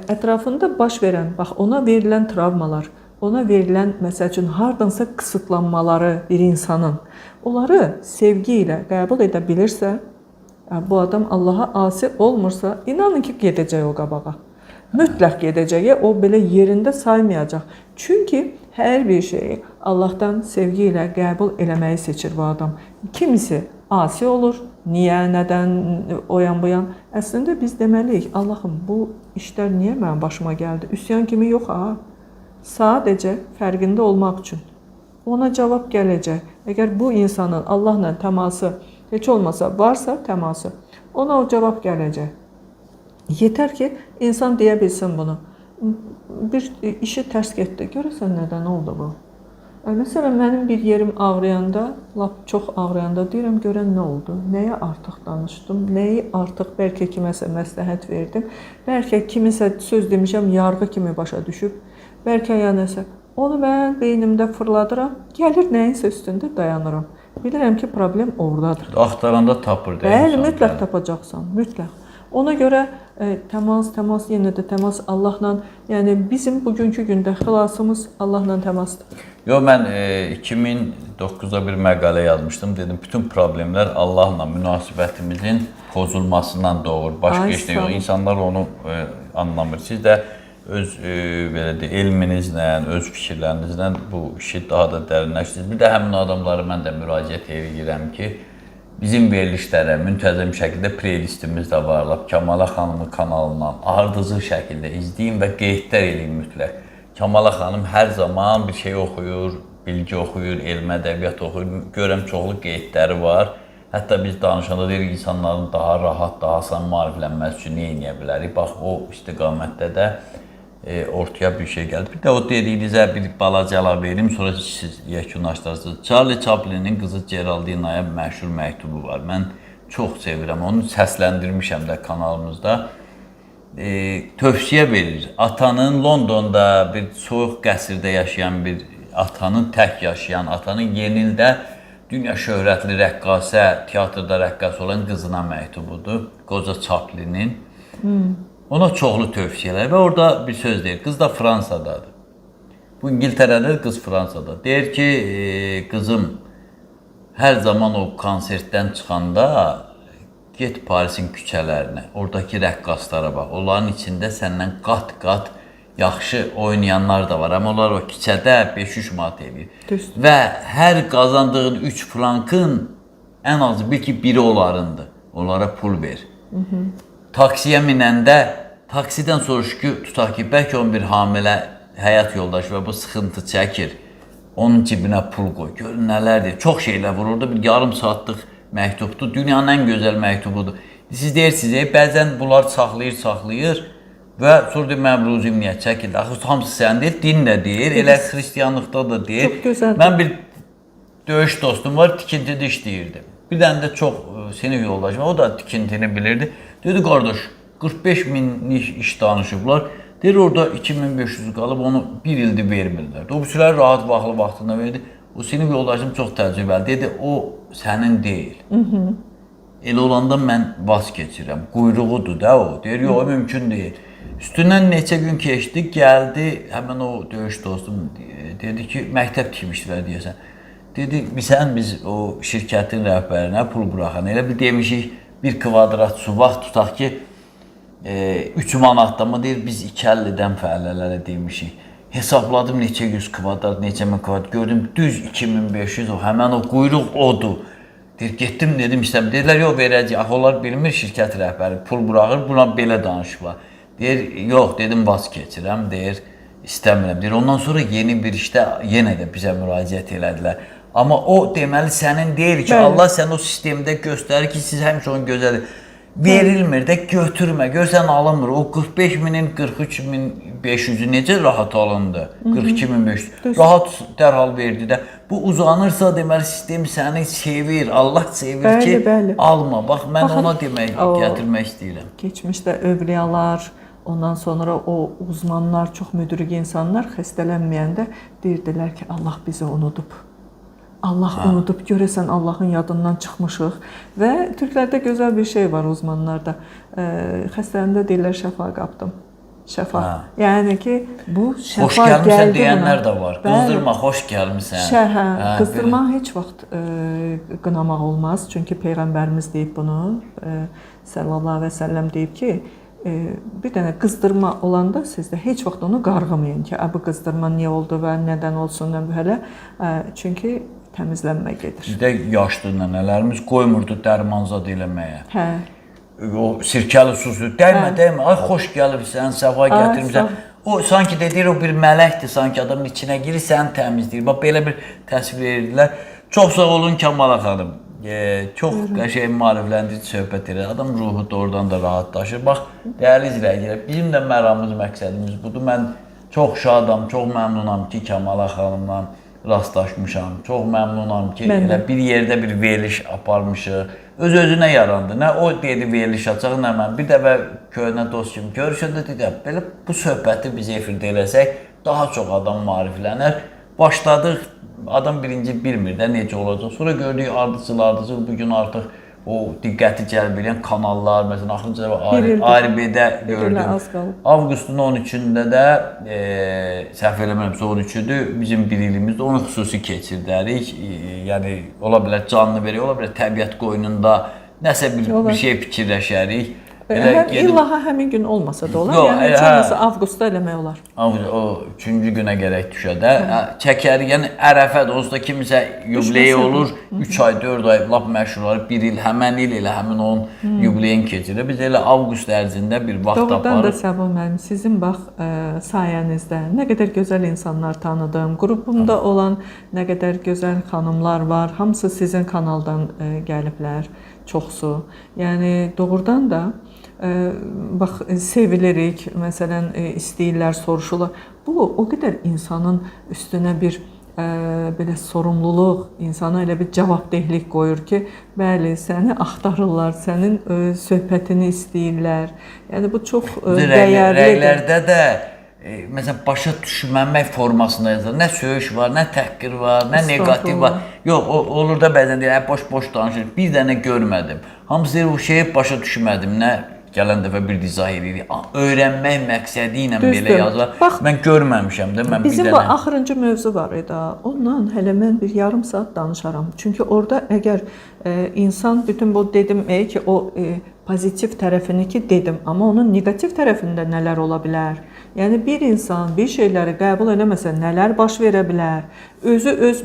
ətrafında baş verən, bax ona verilən travmalar, ona verilən məsəl üçün hardansa qısıtlanmaları bir insanın, onları sevgi ilə qəbul edə bilirsə, bu adam Allaha asi olmursa, inanın ki, gedəcək o qabağa. Mütləq gedəcək, o belə yerində saymayacaq. Çünki hər bir şeyi Allahdan sevgi ilə qəbul eləməyi seçir bu adam. Kimisi asi olur, niyə, nədən, o yan bu yan. Əslində biz deməliyik, Allahım, bu işlər niyə mənim başıma gəldi? Üsyan kimi yox, ha. Sadəcə fərqində olmaq üçün. Ona cavab gələcək. Əgər bu insanın Allahla təması heç olmasa varsa təması, ona o cavab gələcək. Yetər ki, insan deyə bilsin bunu. Bir işi tərs getdi. Görəsən nədən oldu bu? Məsələn, mənim bir yerim ağrıyanda, lap çox ağrıyanda deyirəm, görən nə oldu? Nəyə artıq danışdım? Nəyi artıq bəlkə kiməsə məsləhət verdim? Bəlkə kimisə söz demişəm, yarğı kimi başa düşüb. Bəlkə ya nəsə. Onu mən beynimdə fırladıram, gəlir nəyinsə üstündə dayanıram. Bilirəm ki, problem oradadır. Axtaranda tapır da. Bəli, mütləq tapacaqsan, mütləq. Ona görə təmas, yenə də təmas Allahla, yəni bizim bugünkü gündə xilasımız Allahla təmasdır. Yox, mən 2009-da bir məqalə yazmışdım, dedim, bütün problemlər Allahla münasibətimizin pozulmasından doğur. Başqa heç nə yox, insanlar onu anlamır. Siz də öz belə deyək, elminizlə, öz fikirlərinizlə bu işi daha da dərinləşdirsiniz. Bir də həmin adamları mən də müraciət edirəm ki, bizim verilişlərə müntəzəm şəkildə playlistimiz də var. Kəmalə xanımın kanalından ardıcıl şəkildə izləyin və qeydlər eləyin mütləq. Kəmalə xanım hər zaman bir şey oxuyur, bilgi oxuyur, elm ədəbiyyat oxuyur. Görəm çoxlu qeydləri var. Hətta biz danışanda deyirik, insanların daha rahat, daha asan maariflənməsi üçün nə edə bilərik? Bax, o istiqamətdə də ortaya bir şey gəldi. Bir də o dediyinizə bir balacalar verim, sonra siz yekunlaşdırsınız. Charlie Chaplin'in qızı Geraldina'ya məşhur məktubu var. Mən çox sevirəm. Onu səsləndirmişəm də kanalımızda. Tövsiyə verir. Atanın Londonda bir soyuq qəsrdə yaşayan bir atanın, tək yaşayan atanın yenildə dünya şöhrətli rəqqasə, teatrda rəqqas olan qızına məktubudur. Qoca Chaplin'in. Ona çoxlu tövsiyələr və orada bir söz deyir. Qız da Fransadadır. Bu İngiltərədə, qız Fransada. Deyir ki, qızım, hər zaman o konsertdən çıxanda get Parisin küçələrinə, oradakı rəqqaslara bax. Onların içində səndən qat-qat yaxşı oynayanlar da var. Amma onlar o küçədə 5-3 manat edir. Və hər qazandığın 3 frankın ən azı bil ki, biri onlarındır. Onlara pul ver. Taksiyə minəndə, taksidən soruş ki, tutaq ki, bəlkə onun bir hamilə həyat yoldaşı və bu sıxıntı çəkir. Onun cibinə pul qoy, görün nələrdir. Çox şeylər var, orada bir yarım saatlıq məktubdur. Dünyanın ən gözəl məktubudur. Siz deyirsiniz, bəzən bunlar saxlayır və sonra deyir, mənim ruzim niyə çəkildi? Axı, hamısı sən deyir, din də deyir, elə xristiyanlıqda da deyir. Çox gözəldir. Mən bir döyüş dostum var, tikintidə işləyirdi. Bir dənə də çox sinif yoldaşım, o da tikintini bilirdi. Dedi, qardaş, 45 minlik iş danışıblar. Deyir, orada 2500 qalıb, onu bir ildir vermirlər. O bütülər rahat vaxtında verdi. O sinif yoldaşım çox təcrübəli. Dedi, o sənin deyil. Elə olanda mən vaz keçirəm. Quyruğudur da o. Deyir, yox, mümkün deyil. Üstündən neçə gün keçdi, gəldi, həmən o döyüş dostum dedi ki, məktəb tikmişdilər deyəsən. Dedi, biz o şirkətin rəhbərinə pul buraxan, elə bir demişik, bir kvadrat su vaxt tutaq ki, 3 manatlama deyir, biz 2.50-dən fəhəllələrə demişik. Hesabladım neçə 100 kvadrat, neçə min kvadrat, gördüm düz 2500 o, həmən o quyruq odur. Deyir, getdim dedim, istəm. Deyirlər, yox, verəcək. Axı, onlar bilmir şirkət rəhbəri, pul buraxır, buna belə danışıblar. Deyir, yox, dedim, vaz keçirəm, deyir, istəmirəm deyir. Ondan sonra yeni bir işdə yenə də bizə müraciət elədilər. Amma o deməli sənin deyil ki, Bəli. Allah sən o sistemdə göstərir ki, siz həmişə onu gözəl verilmir də götürmə. Görsən alınmır. O 45.000-in 43.500-ü necə rahat alındı? 42.500. Rahat dərhal verdi də. Bu uzanırsa deməli sistem səni sevir. Allah sevir Bəli, ki, bəli. alma. Bax mən Baxın, ona demək, gətirmək istəyirəm. Keçmişdə övliyalar, ondan sonra o uzmanlar, çox müdrik insanlar xəstələnməyəndə deyirdilər ki, Allah bizi unudub. Allah unudub, görəsən Allahın yadından çıxmışıq və türklərdə gözəl bir şey var uzmanlarda. Xəstələndə deyirlər şəfa qapdım. Şəfa. Yəni ki, bu şəfa Xoş gəlmisən gəldi deyənlər buna. də var. Qızdırma, xoş gəlmisən. Qızdırmağı heç vaxt qınamaq olmaz. Çünki Peyğəmbərimiz deyib bunu. Sallallahu əleyhi və səlləm deyib ki, bir dənə qızdırma olanda siz də heç vaxt onu qarğımayın ki, bu qızdırma niyə oldu və nədən olsun belə. Çünki təmizlənmə gedir. Bizdə yaşlı nənələrimiz qoymurdu dərman zad eləməyə. Hə. O sirkəli susu dəymə, dəymə. Ay xoş gəlibsən, səfa gətirmisən. O sanki deyir o bir mələkdir, sanki adamın içinə girir, səni təmizləyir. Bax belə bir təsvir edirdilər. Çox sağ olun Kəmala xanım. Çox qəşəng maarifləndirici söhbət edir. Adam ruhu doğrudan da rahatlaşır. Bax, dəyərli izləyicilər, bizim də məramımız, məqsədimiz budur. Mən çox şadam, çox məmnunam ki, Kəmala xanımla rastlaşmışam. Çox məmnunam ki, elə bir yerdə bir veriliş aparmışıq. Öz-özünə yarandı. Nə o dedi veriliş açaq, nə mən. Bir dəfə köhnə dost kimi görüşəndə dedi, belə bu söhbəti biz efirdə eləsək, daha çox adam maariflənər. Başladıq, adam birinci bilmir də necə olacaq. Sonra gördük ardıcıl, bugün artıq o diqqəti cəlb edən kanallar, məsələn, axırıncı ARB-də gördüm. Avqustun 13-də də, səhv eləmirəmsə 13-üdür, bizim bir ilimizdə onu xüsusi keçirdərik. Yəni, ola bilər canlı verək, ola bilər təbiət qoynunda nəsə bir şey fikirləşərik. İllaha həmin gün olmasa da olar, yəni çoxması avqustda eləmək olar. O 3-cü günə gərək düşə də. Çəkərik, yəni ərəfədir, onsuz da kimisə yubileyi olur, 3 ay, 4 ay, lap məşhur olur, 1 il, həmən il elə həmin onun yubileyin keçirir. Biz elə avqust ərzində bir vaxt aparıq. Doğrudan da Səbah müəllim, sizin bax sayənizdə nə qədər gözəl insanlar tanıdım, qrupumda olan nə qədər gözəl xanımlar var, hamısı sizin kanaldan gəliblər, çoxsu. Yəni doğrudan da bax sevilirik, məsələn istəyirlər, soruşurlar. Bu o qədər insanın üstünə bir belə sorumluluq, insana elə bir cavabdehlik qoyur ki, bəli, səni axtarırlar, sənin söhbətini istəyirlər. Yəni bu çox dəyərlidir. Rəylərdə də məsələn başa düşməmək formasında yazılır. Nə söyüş var, nə təhqir var, nə negativ var. Yox, olur da bəzən deyir, boş-boş danışır. Bir dənə görmədim. Hamısı deyir, o şeyi başa düşmədim. Nə gələn dəfə bir izah edirik. Öyrənmək məqsədi ilə belə yazılır. Mən görməmişəm də, mən bir dənə. Bizim bu axırıncı mövzu var idi. Ondan hələ mən bir yarım saat danışaram. Çünki orada əgər insan bütün bu dedim ki, o pozitiv tərəfini ki dedim, amma onun negativ tərəfində nələr ola bilər? Yəni bir insan bir şeyləri qəbul eləməsə nələr baş verə bilər? Özü öz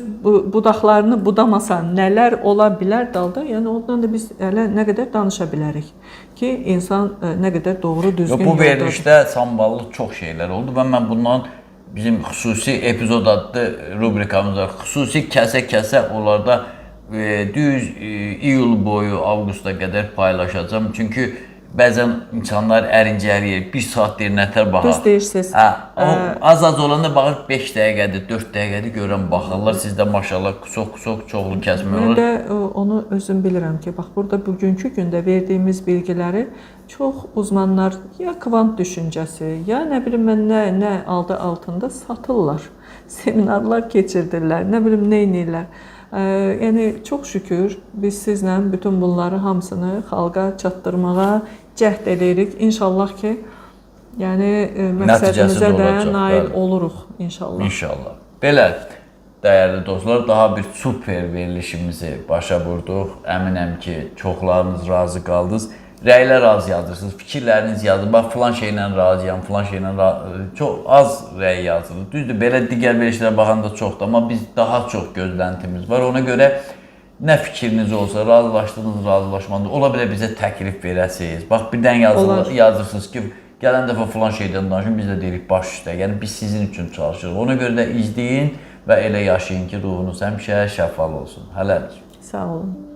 budaqlarını budamasa nələr ola bilər dalda? Yəni ondan da biz hələ nə qədər danışa bilərik ki, insan nə qədər doğru, düzgün yoldadır. Bu verilişdə samballı çox şeylər oldu və mən bundan bizim xüsusi epizod adlı rubrikamız var. Xüsusi kəsə-kəsə onlarda düz iyul boyu, avqusta qədər paylaşacağım. Çünki bəzən insanlar ərincəliyir, 1 saat deyir, nətər baxaq. Düz deyirsiniz. Az-az olanda baxır, 5 dəqiqədir, 4 dəqiqədir görən baxırlar. Sizdə maşallah qusok-qusok çoxlu kəsmə olur. Mən də onu özüm bilirəm ki, bax burada bugünkü gündə verdiyimiz bilgiləri çox uzmanlar ya kvant düşüncəsi, ya nə bilim mən nə aldı altında satırlar. Seminarlar keçirdirlər, nə bilim nə edirlər. Yəni çox şükür biz sizlə bütün bunları hamısını xalqa çatdırmağa cəhd edirik. İnşallah ki, yəni məqsədimizə də nail oluruq inşallah. İnşallah. Belə dəyərli dostlar, daha bir super verilişimizi başa vurduq. Əminəm ki, çoxlarınız razı qaldınız. Rəylər az yazırsınız, fikirləriniz yazın. Bax, filan şeylə razıyam, filan şeylə çox az rəy yazılır. Düzdür, belə digər verilişlərə baxanda çoxdur, amma biz daha çox gözləntimiz var. Ona görə nə fikriniz olsa, razılaşdınız, razılaşmadınız, ola bilər bizə təklif verəsiniz. Bax, birdən yazırsınız ki, gələn dəfə falan şeydən danışın, biz də deyirik baş üstə. Yəni biz sizin üçün çalışırıq. Ona görə də izləyin və elə yaşayın ki, ruhunuz həmişə şəfalı olsun. Hələlik. Sağ olun.